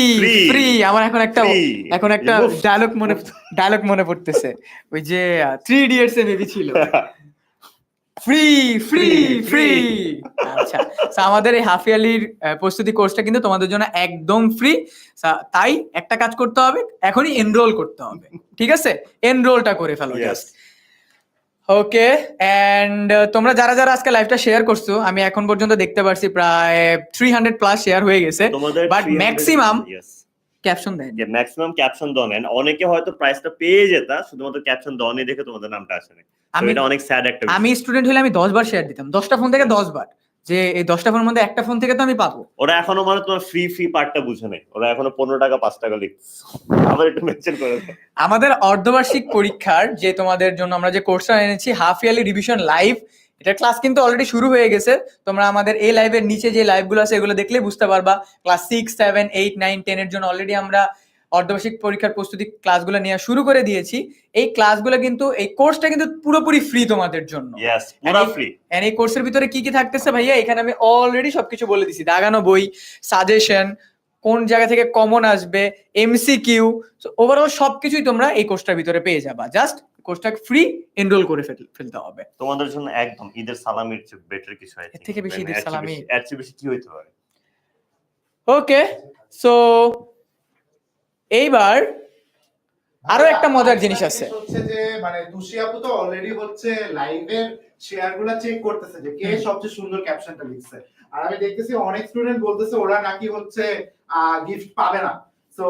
free. আমার এখন একটা Free. ডায়লগ মনে পড়তেছে, ওই যে 3 ইডিয়টস এ মেবি ছিল, ফ্রি ফ্রি ফ্রি। আচ্ছা, so আমাদের এই হাফ ইয়ারলির প্রস্তুতি কোর্সটা কিন্তু তোমাদের জন্য একদম ফ্রি। তাই একটা কাজ করতে হবে, এখনই এনরোল করতে হবে, ঠিক আছে? এনরোলটা করে ফেলো জাস্ট। ওকে, এন্ড তোমরা যারা যারা আজকে লাইভটা শেয়ার করছো, আমি এখন পর্যন্ত দেখতে পারছি প্রায় 300 প্লাস শেয়ার হয়ে গেছে, বাট ম্যাক্সিমাম ক্যাপশন দেন। ম্যাক্সিমাম ক্যাপশন দেন। অনেকে হয়তো প্রাইসটা পেয়ে যেতা, শুধুমাত্র ক্যাপশন দেওয়ানি দেখে তোমাদের নামটা আসে না। এটা অনেক স্যাড একটা বিষয়। আমি স্টুডেন্ট হলে আমি 10 বার শেয়ার দিতাম, 10টা ফোন থেকে 10 বার, যে এই 10টা ফোনের মধ্যে একটা ফোন থেকে তো আমি পাবো। ওরা এখনো মানে তোমার ফ্রি পার্টটা বুঝে নেই, ওরা এখনো 15 টাকা 5 টাকা লিখছে। আবার একটু মেনশন করে দাও। আমাদের অর্ধবার্ষিক পরীক্ষার যে তোমাদের জন্য আমরা যে কোর্সটা এনেছি হাফ ইয়ারলি রিভিশন লাইভ, এটা ক্লাস কিন্তু অলরেডি শুরু হয়ে গেছে। তোমরা আমাদের এই লাইভের নিচে যে লাইভগুলো আছে এগুলো দেখলেই বুঝতে পারবা। ক্লাস 6, 7, 8, 9, 10 এর জন্য অলরেডি আমরা অর্ধবার্ষিক পরীক্ষার প্রস্তুতি ক্লাসগুলো নেওয়া শুরু করে দিয়েছি। এই ক্লাসগুলো কিন্তু, এই কোর্সটা কিন্তু পুরোপুরি ফ্রি তোমাদের জন্য। ইয়েস, পুরো ফ্রি। এন্ড এই কোর্সের ভিতরে কি কি থাকতেছে ভাইয়া, এখানে আমি অলরেডি সবকিছু বলে দিছি। দাগানো বই, সাজেশন, কোন জায়গা থেকে কমন আসবে, এমসিকিউ, ওভারঅল সবকিছুই তোমরা এই কোর্সটার ভিতরে পেয়ে যাবা। জাস্ট কোর্সটা ফ্রি এনরোল করে ফেলতে হবে। তোমাদের জন্য একদম ঈদের সালামির চেয়ে বেটার কিছু হয়। এর থেকে বেশি ঈদের সালামি এর চেয়ে বেশি কি হইতে পারে? ওকে, সো এইবার আরো একটা মজার জিনিস আছে। হচ্ছে যে মানে তুষি আপু তো অলরেডি হচ্ছে লাইভের শেয়ারগুলো চেক করতেছে যে কে সবচেয়ে সুন্দর ক্যাপশনটা লিখছে, আর আমি দেখতেছি অনেক স্টুডেন্ট বলতেছে ওরা নাকি হচ্ছে গিফট পাবে না। তো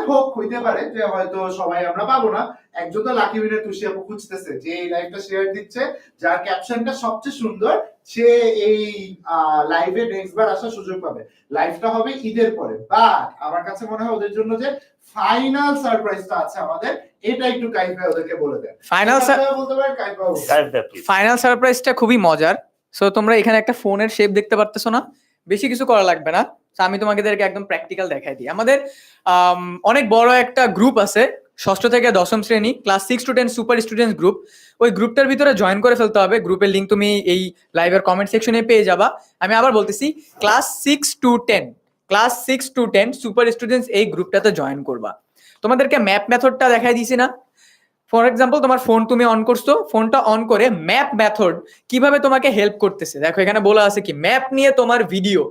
হোক, হইতে পারে যে হয়তো সবাই আমরা পাবো না। একজন তো লাকি উইনার তুষি আপু খুঁজতেছে যে এই লাইভটা শেয়ার দিচ্ছে, যার ক্যাপশনটা সবচেয়ে সুন্দর সে এই লাইভে নেক্সট বার আসার সুযোগ পাবে। লাইভটা হবে ঈদের পরে, বাট আমার কাছে মনে হয় ওদের জন্য যে ফাইনাল সারপ্রাইজটা আছে আমাদের, এটা একটু কাইফ ভাই ওদেরকে বলে দেন। বলতে পারেন কাইফ বাবু। ফাইনাল সারপ্রাইজটা খুবই মজার। সো তোমরা এখানে একটা ফোনের শেপ দেখতে পারতেছো না, বেশি কিছু করা লাগবে না। আমি তোমাদেরকে একদম প্র্যাকটিক্যাল দেখাই দিই। আমাদের অনেক বড় একটা গ্রুপ আছে, 6ষ্ঠ থেকে 10ম শ্রেণী, class 6 to 10 super students group. ওই গ্রুপটার ভিতরে জয়েন করে ফেলতে হবে। গ্রুপের লিংক তুমি এই লাইভের কমেন্ট সেকশনে পেয়ে যাবা। আমি আবার বলতেছি, ক্লাস 6 to 10 সুপার স্টুডেন্টস এই গ্রুপটাতে জয়েন করবা। তোমাদেরকে ম্যাপ মেথডটা দেখাই দিয়েছি না? ফর এক্সাম্পল, তোমার ফোন তুমি অন করছো, ফোনটা অন করে ম্যাপ মেথড কিভাবে তোমাকে হেল্প করতেছে দেখো। এখানে বলা আছে কি, ম্যাপ নিয়ে তোমার ভিডিও,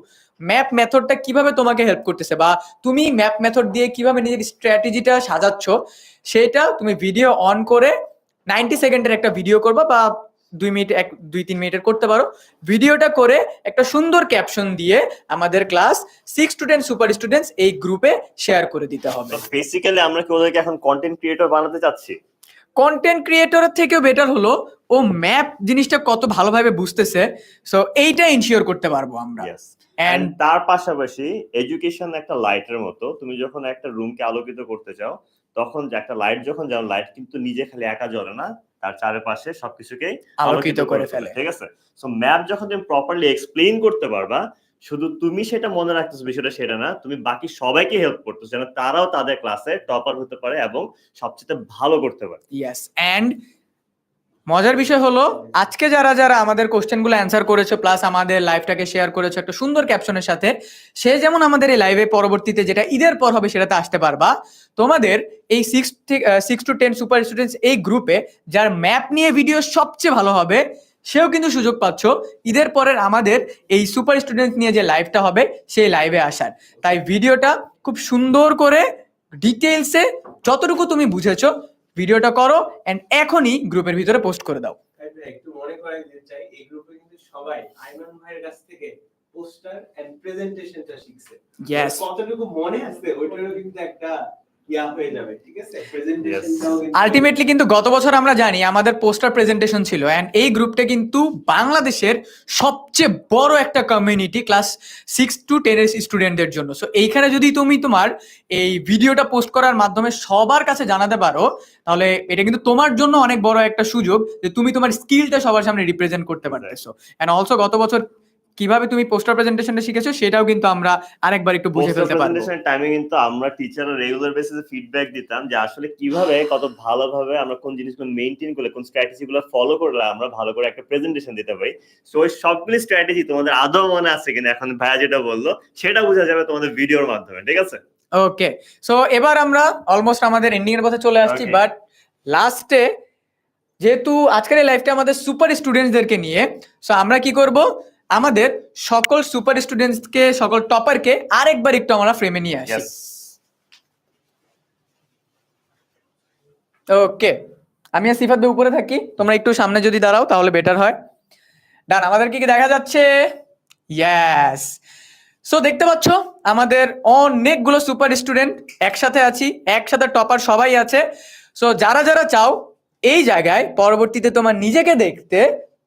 ম্যাপ মেথডটা কিভাবে তোমাকে হেল্প করতেছে, বা তুমি ম্যাপ মেথড দিয়ে কিভাবে নিজের স্ট্র্যাটেজিটা সাজাচ্ছ, সেটা তুমি ভিডিও অন করে 90 সেকেন্ডের একটা ভিডিও করবা, বা 2-3 মিনিটের করতে পারো। ভিডিওটা করে একটা সুন্দর ক্যাপশন দিয়ে আমাদের ক্লাস 6 to 10 সুপার স্টুডেন্টস এই গ্রুপে শেয়ার করে দিতে হবে। বেসিক্যালি আমরা কি ওদেরকে এখন কন্টেন্ট ক্রিয়েটর বানাতে চাচ্ছি? কন্টেন্ট ক্রিয়েটরের থেকেও বেটার হলো ও ম্যাপ জিনিসটা কত ভালোভাবে বুঝতেছে, সো এইটা ইনশিওর করতে পারবো আমরা। এন্ড তার পাশাপাশি এডুকেশন একটা লাইটের মতো, তুমি যখন একটা রুমকে আলোকিত করতে চাও, তখন যে একটা লাইট যখন যেমন লাইট কিন্তু নিজে খালি একা জ্বলে না, তার চারপাশে সবকিছুকে আলোকিত করে ফেলে। ঠিক আছে? সো ম্যাপ যখন তুমি প্রপারলি এক্সপ্লেইন করতে পারবা, শুধু তুমি সেটা মনে রাখতেছো বিষয়টা সেটা না, তুমি বাকি সবাইকে হেল্প করতেছো যেন তারাও তাদের ক্লাসে টপার হতে পারে এবং সবচেয়ে ভালো করতে পারে। ইয়েস, এন্ড মজার বিষয় হলো আজকে যারা যারা আমাদের কোশ্চেনগুলো অ্যান্সার করেছো, প্লাস আমাদের লাইভটাকে শেয়ার করেছো একটা সুন্দর ক্যাপশনের সাথে, সে যেমন আমাদের এই লাইভে পরবর্তীতে যেটা ঈদের পর হবে সেটাতে আসতে পারবা। তোমাদের এই 6 to 10 সুপার স্টুডেন্টস এই গ্রুপে যার ম্যাপ নিয়ে ভিডিও সবচেয়ে ভালো হবে, সেও কিন্তু সুযোগ পাচ্ছ ঈদের পরের আমাদের এই সুপার স্টুডেন্ট নিয়ে যে লাইভটা হবে সেই লাইভে আসার। তাই ভিডিওটা খুব সুন্দর করে ডিটেইলসে যতটুকু তুমি বুঝেছো ভিডিওটা করো এন্ড এখনই গ্রুপের ভিতরে পোস্ট করে দাও। একটু মনে করাই দিতে চাই, এই গ্রুপে কিন্তু সবাই আইমান ভাইয়ের কাছ থেকে পোস্টার এন্ড প্রেজেন্টেশনটা শিখছে। ইয়েস, কতটুকু মনে আছে ওইটারও কিন্তু একটা ইয়া হয়ে যাবে, ঠিক আছে? প্রেজেন্টেশনটাও আলটিমেটলি কিন্তু গত বছর আমরা জানি আমাদের পোস্টার প্রেজেন্টেশন ছিল, এন্ড এই গ্রুপটা কিন্তু বাংলাদেশের সবচেয়ে বড় একটা কমিউনিটি ক্লাস 6 to 10 এর স্টুডেন্টদের জন্য। সো এইখানে যদি তুমি তোমার এই ভিডিওটা পোস্ট করার মাধ্যমে সবার কাছে জানাতে পারো, তাহলে এটা কিন্তু তোমার জন্য অনেক বড় একটা সুযোগ যে তুমি তোমার স্কিলটা সবার সামনে রিপ্রেজেন্ট করতে পারতেছো। এন্ড অলসো গত বছর কিভাবে তুমি পোস্টার প্রেজেন্টেশনটা শিখেছো সেটাও কিন্তু আমরা আরেকবার একটু বুঝে ফেলতে পারবো। প্রেজেন্টেশন টাইমে কিন্তু আমরা টিচাররা রেগুলার বেসিসে ফিডব্যাক দিতাম যে আসলে কিভাবে কত ভালোভাবে আমরা কোন জিনিসগুলো মেইনটেইন করলে, কোন স্ট্র্যাটেজিগুলো ফলো করলে আমরা ভালো করে একটা প্রেজেন্টেশন দিতে পারি। সো ওই সবগুলো স্ট্র্যাটেজি তোমাদের আদৌ মনে আছে কিনা এখন ভাইয়া যেটা বললো সেটা বোঝা যাবে তোমাদের ভিডিওর মাধ্যমে, ঠিক আছে? ওকে, সো এবার আমরা অলমোস্ট আমাদের এন্ডিং এর পথে চলে আসছি, বাট লাস্টে যেহেতু আজকের এই লাইভটা আমাদের সুপার স্টুডেন্টসদেরকে নিয়ে, সো আমরা কি করব, আমাদের সকল সুপার স্টুডেন্টসকে, সকল টপারকে আরেকবার একটু আমরা ফ্রেমে নিয়ে আসি। ওকে, আমি আর সিফাত ভাই উপরে থাকি, তোমরা একটু সামনে যদি দাঁড়াও তাহলে বেটার হয়। ডান, আমাদের কি দেখা যাচ্ছে? ইয়েস। সো দেখতে পাচ্ছ আমাদের অনেকগুলো সুপার স্টুডেন্ট একসাথে আছি, একসাথে টপার সবাই আছে। সো যারা যারা চাও এই জায়গায় পরবর্তীতে তোমার নিজেকে দেখতে,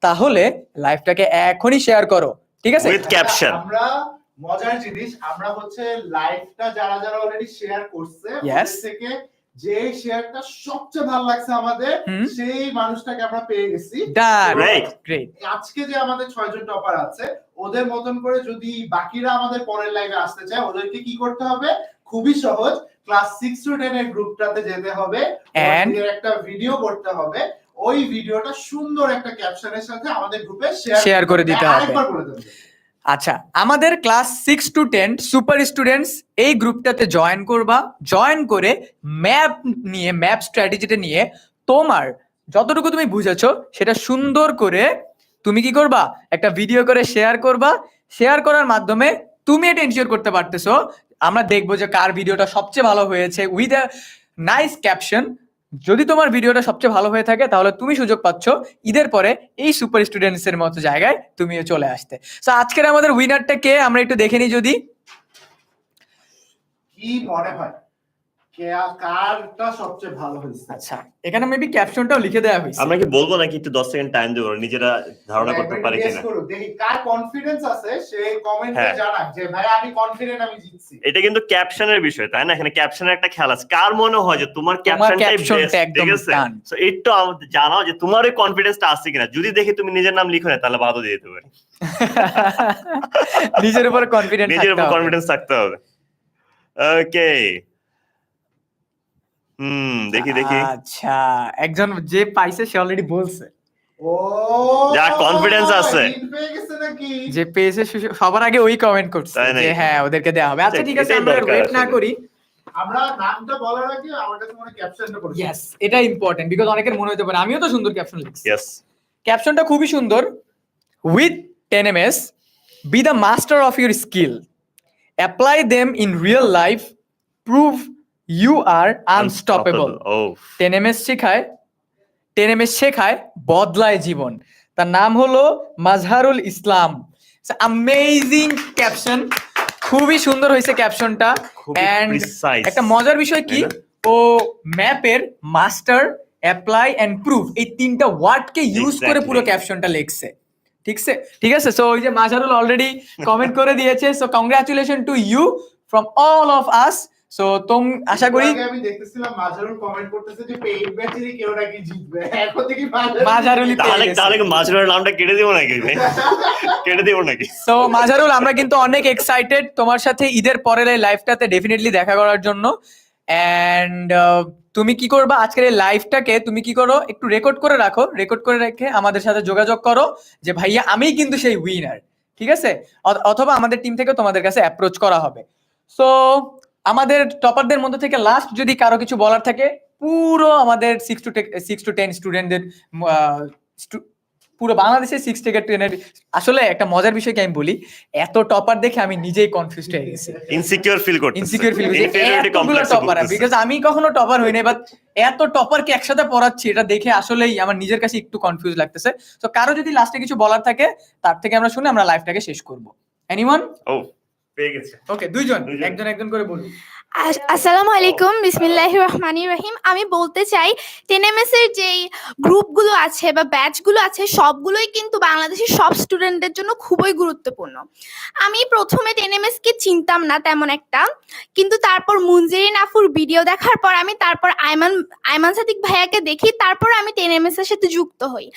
তাহলে লাইভটাকে এখনই শেয়ার করো, ঠিক আছে? With caption. আমরা মজার জিনিস, আমরা হচ্ছে লাইভটা যারা যারা অলরেডি শেয়ার করছে ওদের থেকে যে শেয়ারটা সবচেয়ে ভালো লাগছে আমাদের হুম। সেই মানুষটাকে আমরা পেয়ে গেছি। ডান, Great. গ্রেট। আজকে যে আমাদের 6 জন টপার আছে ওদের মতন করে যদি বাকিরা আমাদের পরের লাইভে আসতে চায় ওদেরকে কি করতে হবে? খুবই সহজ, ক্লাস 6 to 10 এর গ্রুপটাতে যেতে হবে, And? ওদের একটা ভিডিও করতে হবে, ওই ভিডিওটা সুন্দর একটা ক্যাপশনের সাথে আমাদের গ্রুপে শেয়ার করে দিতে হবে। আরেকবার বলে দেন। আচ্ছা, আমাদের ক্লাস 6 to 10 সুপার স্টুডেন্টস এই গ্রুপটাতে জয়েন করবা। জয়েন করে ম্যাপ স্ট্র্যাটেজিটা নিয়ে তোমার যতটুকু তুমি বুঝেছো সেটা সুন্দর করে তুমি কি করবা? একটা ভিডিও করে শেয়ার করবা। শেয়ার করার মাধ্যমে তুমি এটা এনশিওর করতে পারতেছো আমরা দেখবো যে কার ভিডিওটা সবচেয়ে ভালো হয়েছে উইথ আ নাইস ক্যাপশন। যদি তোমার ভিডিওটা সবচেয়ে ভালো হয়ে থাকে তাহলে তুমি সুযোগ পাচ্ছ ঈদের পরে এই সুপার স্টুডেন্টস এর মতো জায়গায় তুমিও চলে আসতে। সো আজকের আমাদের উইনারটা কে আমরা একটু দেখে নিই যদি। কি মনে হয় কারটা সবচেয়ে ভালো হয়েছে? আচ্ছা, এখানে মেবি ক্যাপশনটাও লিখে দেওয়া হয়েছে। আমরা কি বলবো নাকি একটু 10 সেকেন্ড টাইম দেবো, নিজেরা ধারণা করতে পারি কিনা? দেখি কার কনফিডেন্স আছে সে কমেন্টে হ্যাঁ। জানাক যে ভাই আমি কনফিডেন্ট আমি জিতছি। এটা কিন্তু ক্যাপশনের বিষয়, তাই না? এখানে ক্যাপশনের একটা খেলা আছে। কার মনে হয় যে তোমার ক্যাপশনটাই ক্যাপশনটা বেস্ট, একদম ঠিক আছে? ডান। সো একটু আমাদের জানাও যে তোমার ওই কনফিডেন্সটা আছে কিনা। যদি দেখি তুমি নিজের নাম লিখো না তাহলে বাদও দিয়ে দিতে পারি। নিজের উপর কনফিডেন্ট নিজের উপর কনফিডেন্স থাকতে হবে। ওকে, দেখি দেখি। আচ্ছা, একজন যে পাইছে সে অলরেডি বলছে ও যা confidence আছে। হিন্ট পেয়ে গেছে নাকি? যে পেয়েছে সবার আগে ওই কমেন্ট করছে তাই নাকি? যে হ্যাঁ ওদেরকে দেওয়া হবে। আচ্ছা ঠিক আছে, এটাই আমরা দরকার ওয়েট না আসলে। করি। আমরা নামটা বলার আগে আমার কাছে মনে ক্যাপশনটা পড়ছে। ইয়েস, এটা ইম্পর্টেন্ট বিকজ অনেকের মনে হতে পারে আমিও তো সুন্দর ক্যাপশন লিখছি। ইয়েস, ক্যাপশনটা খুবই সুন্দর। With 10ms be the master of your skill, apply them in real life, prove you are unstoppable. ও 10ms শেখায় বদলায় জীবন। তার নাম হলো মাজহারুল ইসলাম। অ্যামেজিং ক্যাপশন, খুবই সুন্দর হয়েছে ক্যাপশনটা। খুবই এন্ড প্রিসাইজ। একটা মজার বিষয় কি, তাই না? ও ম্যাপের মাস্টার, অ্যাপ্লাই এন্ড প্রুভ এই তিনটা ওয়ার্ডকে ইউজ করে Exactly. পুরো ক্যাপশনটা লিখছে। ঠিক আছে। সো ওই যে মাজহারুল অলরেডি কমেন্ট করে দিয়েছে। So congratulation to you from all of us. So আশা করি আগে আমি দেখতেছিলাম মাঝারুল কমেন্ট করতেছে যে পেইড ব্যাচেরই কেউ নাকি জিতবে। এখন থেকে মাঝারুলই তাহলে পেয়ে গেছে। তাহলে মাজরুলের নামটা কেটে দিব নাকি ভাই? কেটে দিব নাকি? সো মাজহারুল, আমরা কিন্তু অনেক এক্সাইটেড তোমার সাথে ঈদের পরের এই লাইভটাতে ডেফিনেটলি দেখা করার জন্য। এন্ড তুমি কি করবা, আজকের এই লাইভটাকে তুমি কি করো একটু রেকর্ড করে রাখো। রেকর্ড করে রেখে আমাদের সাথে যোগাযোগ করো যে ভাইয়া আমিই কিন্তু সেই উইনার, ঠিক আছে? অথবা আমাদের টিম থেকে তোমাদের কাছে অ্যাপ্রোচ করা হবে। সো আমাদের টপারদের মধ্যে থেকে লাস্ট যদি কারো কিছু বলার থাকে, পুরো আমাদের 6 to 10 স্টুডেন্টদের পুরো বাংলাদেশে 6 থেকে 10 এর আসলে একটা মজার বিষয় কি আমি বলি, এত টপার দেখে আমি নিজেই কনফিউজড হয়ে গেছি, ইনসিকিউর ফিল করতেছি। ইনসিকিউর ফিল করছি ইনফিরিয়রিটি এতগুলো কমপ্লেক্সে টপার, ভুগতেছি। বিকজ আমি কখনো টপার হই নাই, বাট এত টপারকে একসাথে পড়াচ্ছি এটা দেখে আসলেই আমার নিজের কাছে একটু কনফিউজ লাগতেছে। তো কারো যদি লাস্টে কিছু বলার থাকে তার থেকে আমরা শুনে আমরা লাইভটাকে শেষ করব। এনিওয়ান? ও পেয়ে গেছে। ওকে, দুইজন একজন করে বলুন। আসসালামু আলাইকুম, বিসমিল্লাহির রহমানির রহিম। আমি বলতে চাই 10ms এর যেই গ্রুপগুলো আছে বা ব্যাচগুলো আছে সবগুলোই কিন্তু বাংলাদেশের সব স্টুডেন্টদের জন্য খুবই গুরুত্বপূর্ণ। আমি প্রথমে 10ms কে চিনতাম না তেমন একটা, কিন্তু তারপর মুনজিরিন আফুর ভিডিও দেখার পর আমি তারপর আইমান সাদিক ভাইয়াকে দেখি, তারপর আমি 10ms এর সাথে যুক্ত হই।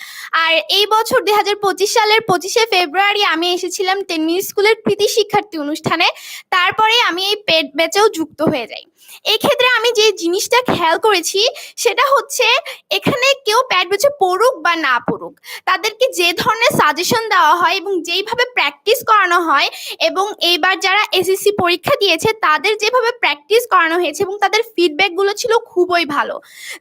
আর এই বছর 2025 সালের 25শে ফেব্রুয়ারি আমি এসেছিলাম 10 মিনিট স্কুলের কৃতি শিক্ষার্থী অনুষ্ঠানে, তারপরে আমি এই পেড ব্যাচেও যুক্ত হয়ে যাই। এই ক্ষেত্রে আমি যে জিনিসটা খেয়াল করেছি সেটা হচ্ছে এখানে কেউ প্যাড ব্যাচে পড়ুক বা না পড়ুক, তাদেরকে যে ধরনের সাজেশন দেওয়া হয় এবং যেইভাবে প্র্যাকটিস করানো হয়, এবং এইবার যারা এসএসসি পরীক্ষা দিয়েছে তাদের যেভাবে প্র্যাকটিস করানো হয়েছে এবং তাদের ফিডব্যাকগুলো ছিল খুবই ভালো,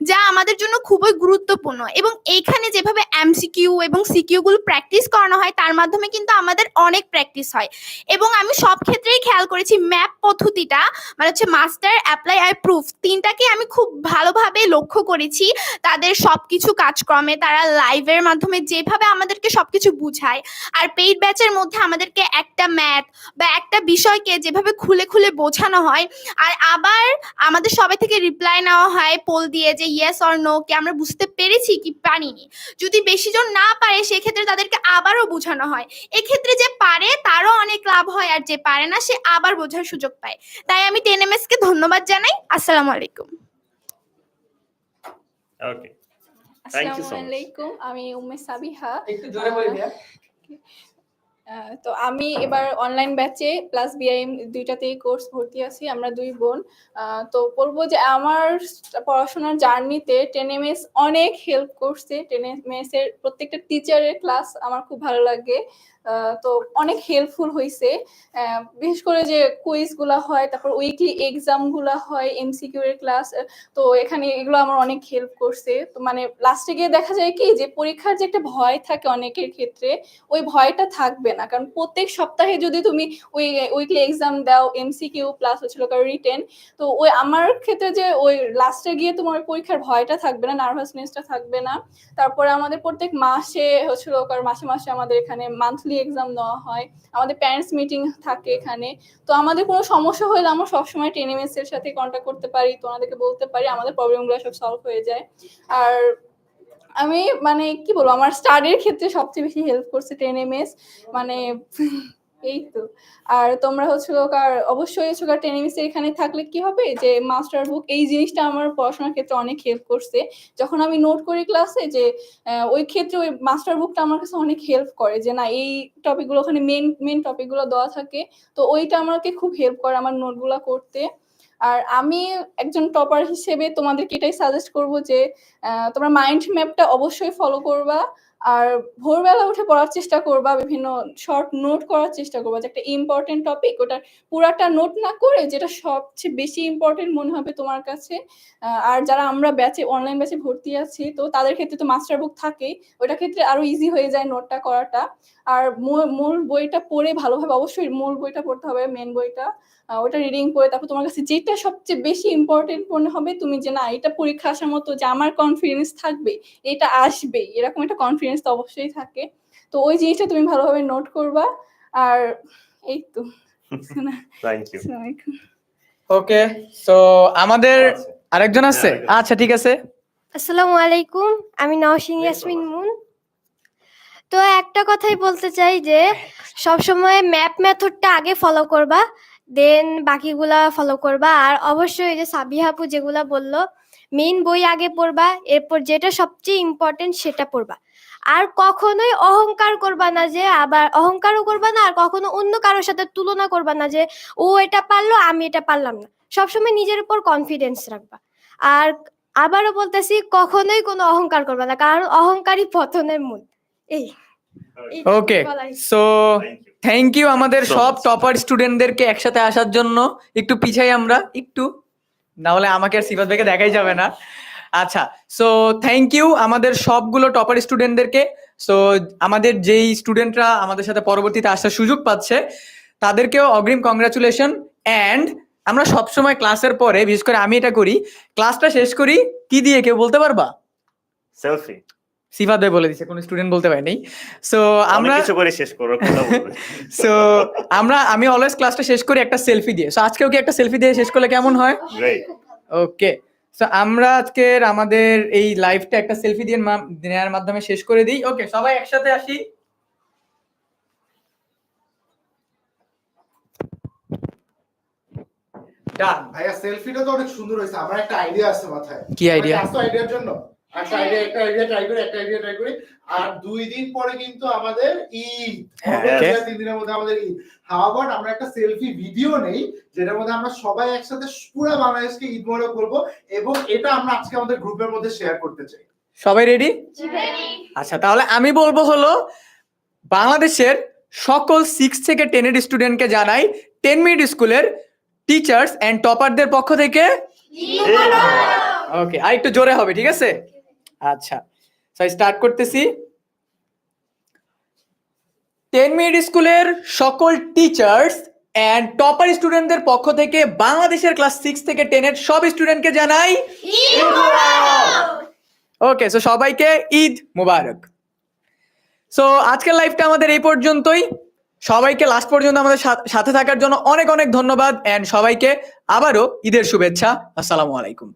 যা আমাদের জন্য খুবই গুরুত্বপূর্ণ। এবং এইখানে যেভাবে এমসিকিউ এবং সিকিউগুলো প্র্যাকটিস করানো হয় তার মাধ্যমে কিন্তু আমাদের অনেক প্র্যাকটিস হয়। এবং আমি সব ক্ষেত্রেই খেয়াল করেছি ম্যাপ পদ্ধতিটা, মানে হচ্ছে মাস্টার, অ্যাপ্লাই আর প্রুফ, তিনটাকে আমি খুব ভালোভাবে লক্ষ্য করেছি। তাদের সবকিছু কাজক্রমে তারা লাইভের মাধ্যমে যেভাবে আমাদেরকে সবকিছু বুঝায়, আর পেইড ব্যাচের মধ্যে আমাদেরকে একটা ম্যাথ বা একটা বিষয়কে যেভাবে খুলে খুলে বোঝানো হয়, আর আবার আমাদের সবাই থেকে রিপ্লাই নেওয়া হয় পোল দিয়ে যে ইয়েস অর নো কি আমরা বুঝতে পেরেছি কি পারিনি। যদি বেশি জন না পারে সেক্ষেত্রে তাদেরকে আবারও বোঝানো হয়। এক্ষেত্রে যে পারে তারও অনেক লাভ হয়, আর যে পারে না সে আবার বোঝার সুযোগ পায়। তাই আমি 10ms কে ধন্যবাদ জানাই। আসসালামু আলাইকুম। ওকে, থ্যাংক ইউ সো আসসালামু মাচ। আলাইকুম, আমি উম্মে সাবিহা। একটু জোরে বলে দিয়া। তো আমি এবার অনলাইন ব্যাচে প্লাস বিআইএম দুইটাতেই কোর্স ভর্তি আছি, আমরা 2 বোন। তো বলবো যে আমার পড়াশোনার জার্নিতে 10MS অনেক হেল্প করছে। 10MS এর প্রত্যেকটা টিচারের ক্লাস আমার খুব ভালো লাগে। তো অনেক হেল্পফুল হয়েছে, বিশেষ করে যে কুইজগুলো হয়, তারপর উইকলি এক্সামগুলো হয়, এমসিকিউ এর ক্লাস। তো এখানে এগুলো আমার অনেক হেল্প করছে। তো মানে লাস্টে গিয়ে দেখা যায় কি যে পরীক্ষার যে একটা ভয় থাকে অনেকের ক্ষেত্রে, ওই ভয়টা থাকবে না, কারণ প্রত্যেক সপ্তাহে যদি তুমি ওই উইকলি এক্সাম দাও, এমসিকিউ প্লাস হচ্ছিল রিটেন, তো ওই আমার ক্ষেত্রে যে ওই লাস্টে গিয়ে তোমার পরীক্ষার ভয়টা থাকবে না, নার্ভাসনেসটা থাকবে না। তারপরে আমাদের প্রত্যেক মাসে হচ্ছিল মাসে মাসে আমাদের এখানে মান্থলি এক্সাম নেওয়া হয়, আমাদের প্যারেন্টস মিটিং থাকে এখানে। তো আমাদের কোনো সমস্যা হলে আমরা সবসময় 10MS এর সাথে কন্ট্যাক্ট করতে পারি, তো ওনাদেরকে বলতে পারি, আমাদের প্রবলেমগুলো সব সলভ হয়ে যায়। আর আমি মানে কি বলবো, আমার স্টাডির ক্ষেত্রে সবচেয়ে বেশি হেল্প করছে 10MS, মানে এই তো। আর তোমরা অবশ্যই 10MS এখানে থাকলে কি হবে যে মাস্টার বুক, এই জিনিসটা আমার পড়াশোনার ক্ষেত্রে অনেক হেল্প করছে। যখন আমি নোট করি ক্লাসে, যে ওই ক্ষেত্রে ওই মাস্টার বুকটা আমার কাছে অনেক হেল্প করে, যে না এই টপিকগুলো ওখানে মেন টপিকগুলো দেওয়া থাকে, তো ওইটা আমাকে খুব হেল্প করে আমার নোটগুলো করতে। আর আমি একজন টপার হিসেবে তোমাদেরকে এটাই সাজেস্ট করব যে তোমরা মাইন্ড ম্যাপটা অবশ্যই ফলো করবা, আর ভোরবেলা উঠে পড়ার চেষ্টা করবা, বিভিন্ন শর্ট নোট করার চেষ্টা করবা, যে একটা ইম্পর্টেন্ট টপিক ওটা পুরাটা নোট না করে যেটা সবচেয়ে বেশি ইম্পর্টেন্ট মনে হবে তোমার কাছে। আর যারা আমরা অনলাইন ব্যাচে ভর্তি আছি, তো তাদের ক্ষেত্রে তো মাস্টার বুক থাকেই, ওটা ক্ষেত্রে আরো ইজি হয়ে যায় নোটটা করাটা। আর মূল বইটা পড়ে ভালোভাবে, অবশ্যই মূল বইটা পড়তে হবে, মেন বইটা, ওটা রিডিং করে তারপর তোমার কাছে যেটা সবচেয়ে বেশি ইম্পর্টেন্ট মনে হবে, তুমি যে না এটা পরীক্ষা আসার মতো, যে আমার কনফিডেন্স থাকবে এটা আসবে, এরকম একটা কনফিডেন্স তো অবশ্যই থাকে। তো ওই জিনিসটা তুমি ভালোভাবে নোট করবা। আর এই তো। Thank you. আসসালামু আলাইকুম। ওকে, সো আমাদের আরেকজন আছে। আচ্ছা ঠিক আছে। আসসালামু আলাইকুম, আমি নওশিন ইয়াসমিন মুন। তো একটা কথাই বলতে চাই যে সবসময় ম্যাপ মেথডটা আগে ফলো করবা, দেন বাকিগুলা ফলো করবা। আর অবশ্যই যে সাবিহা আপু যেগুলা বললো, মেইন বই আগে পড়বা, এরপর যেটা সবচেয়ে ইম্পর্টেন্ট সেটা পড়বা। আর কখনোই অহংকার করবা না, যে আবার অহংকারও করবা না, আর কখনো অন্য কারোর সাথে তুলনা করবা না যে ও এটা পারলো আমি এটা পারলাম না। সবসময় নিজের উপর কনফিডেন্স রাখবা। আর আবারও বলতেছি, কখনোই কোনো অহংকার করবা না, কারণ অহংকারই পতনের মূল। এই ওকে, সো থ্যাংক ইউ আমাদের সব টপার স্টুডেন্টদেরকে একসাথে আসার জন্য। একটু পিছাই আমরা একটু, না হলে আমাকে আর সিফাত ভাইকে দেখাই যাবে না। আচ্ছা, সো থ্যাংক ইউ আমাদের সবগুলো টপার স্টুডেন্টদেরকে। সো আমাদের যেই স্টুডেন্টরা আমাদের সাথে পরবর্তীতে আসার সুযোগ পাচ্ছে তাদেরকেও অগ্রিম কংগ্রাচুলেশন। অ্যান্ড আমরা সবসময় ক্লাসের পরে, বিশেষ করে আমি এটা করি, ক্লাসটা শেষ করি কি দিয়ে, কেউ বলতে পারবা? সেলফি। সিফাত ভাই বলে দিছে, কোনো স্টুডেন্ট বলতে পারেনি। সো আমরা কিছু করে শেষ করব, কথা বলবে। সো আমি অলওয়েজ ক্লাসটা শেষ করি একটা সেলফি দিয়ে। সো আজকেও কি একটা সেলফি দিয়ে শেষ করলে কেমন হয়? গ্রেট। ওকে, সো আমরা আজকের আমাদের এই লাইভটা একটা সেলফি দিয়ে নেওয়ার মাধ্যমে শেষ করে দিই। ওকে, সবাই একসাথে আসি। ডান। ভাইয়া সেলফিটা তো অনেক সুন্দর হয়েছে, আমার একটা আইডিয়া আছে মাথায়। কি idea? একটা আইডিয়ার জন্য একটা আইডিয়া ট্রাই করি। আর 2 দিন পরে কিন্তু আমাদের ঈদ, হ্যাঁ, 3 দিনের মধ্যে আমাদের ঈদ। হাউ অ্যাবাউট আমরা একটা সেলফি ভিডিও নেই, যেটার মধ্যে আমরা সবাই একসাথে পুরো বাংলাদেশকে ঈদ মোবারক বলবো, এবং এটা আমরা আজকে আমাদের গ্রুপের মধ্যে শেয়ার করতে চাই। সবাই রেডি? আচ্ছা, তাহলে আমি বলবো হলো, বাংলাদেশের সকল 6 থেকে 10 এর স্টুডেন্টকে জানাই 10 মিনিট স্কুলের টিচার্স এন্ড টপারদের পক্ষ থেকে। ওকে, আর একটু জোরে হবে, ঠিক আছে? আচ্ছা, সো স্টার্ট করতেছি। 10 মিনিট স্কুলের সকল টিচার্স এন্ড টপার স্টুডেন্টদের পক্ষ থেকে বাংলাদেশের ক্লাস 6 থেকে 10 এর সব স্টুডেন্টকে জানাই ওকে, সো সবাইকে ঈদ মুবারক। সো আজকের লাইভটা আমাদের এই পর্যন্তই। সবাইকে লাস্ট পর্যন্ত আমাদের সাথে থাকার জন্য অনেক অনেক ধন্যবাদ, এন্ড সবাইকে আবারও ঈদের শুভেচ্ছা। আসসালামু আলাইকুম।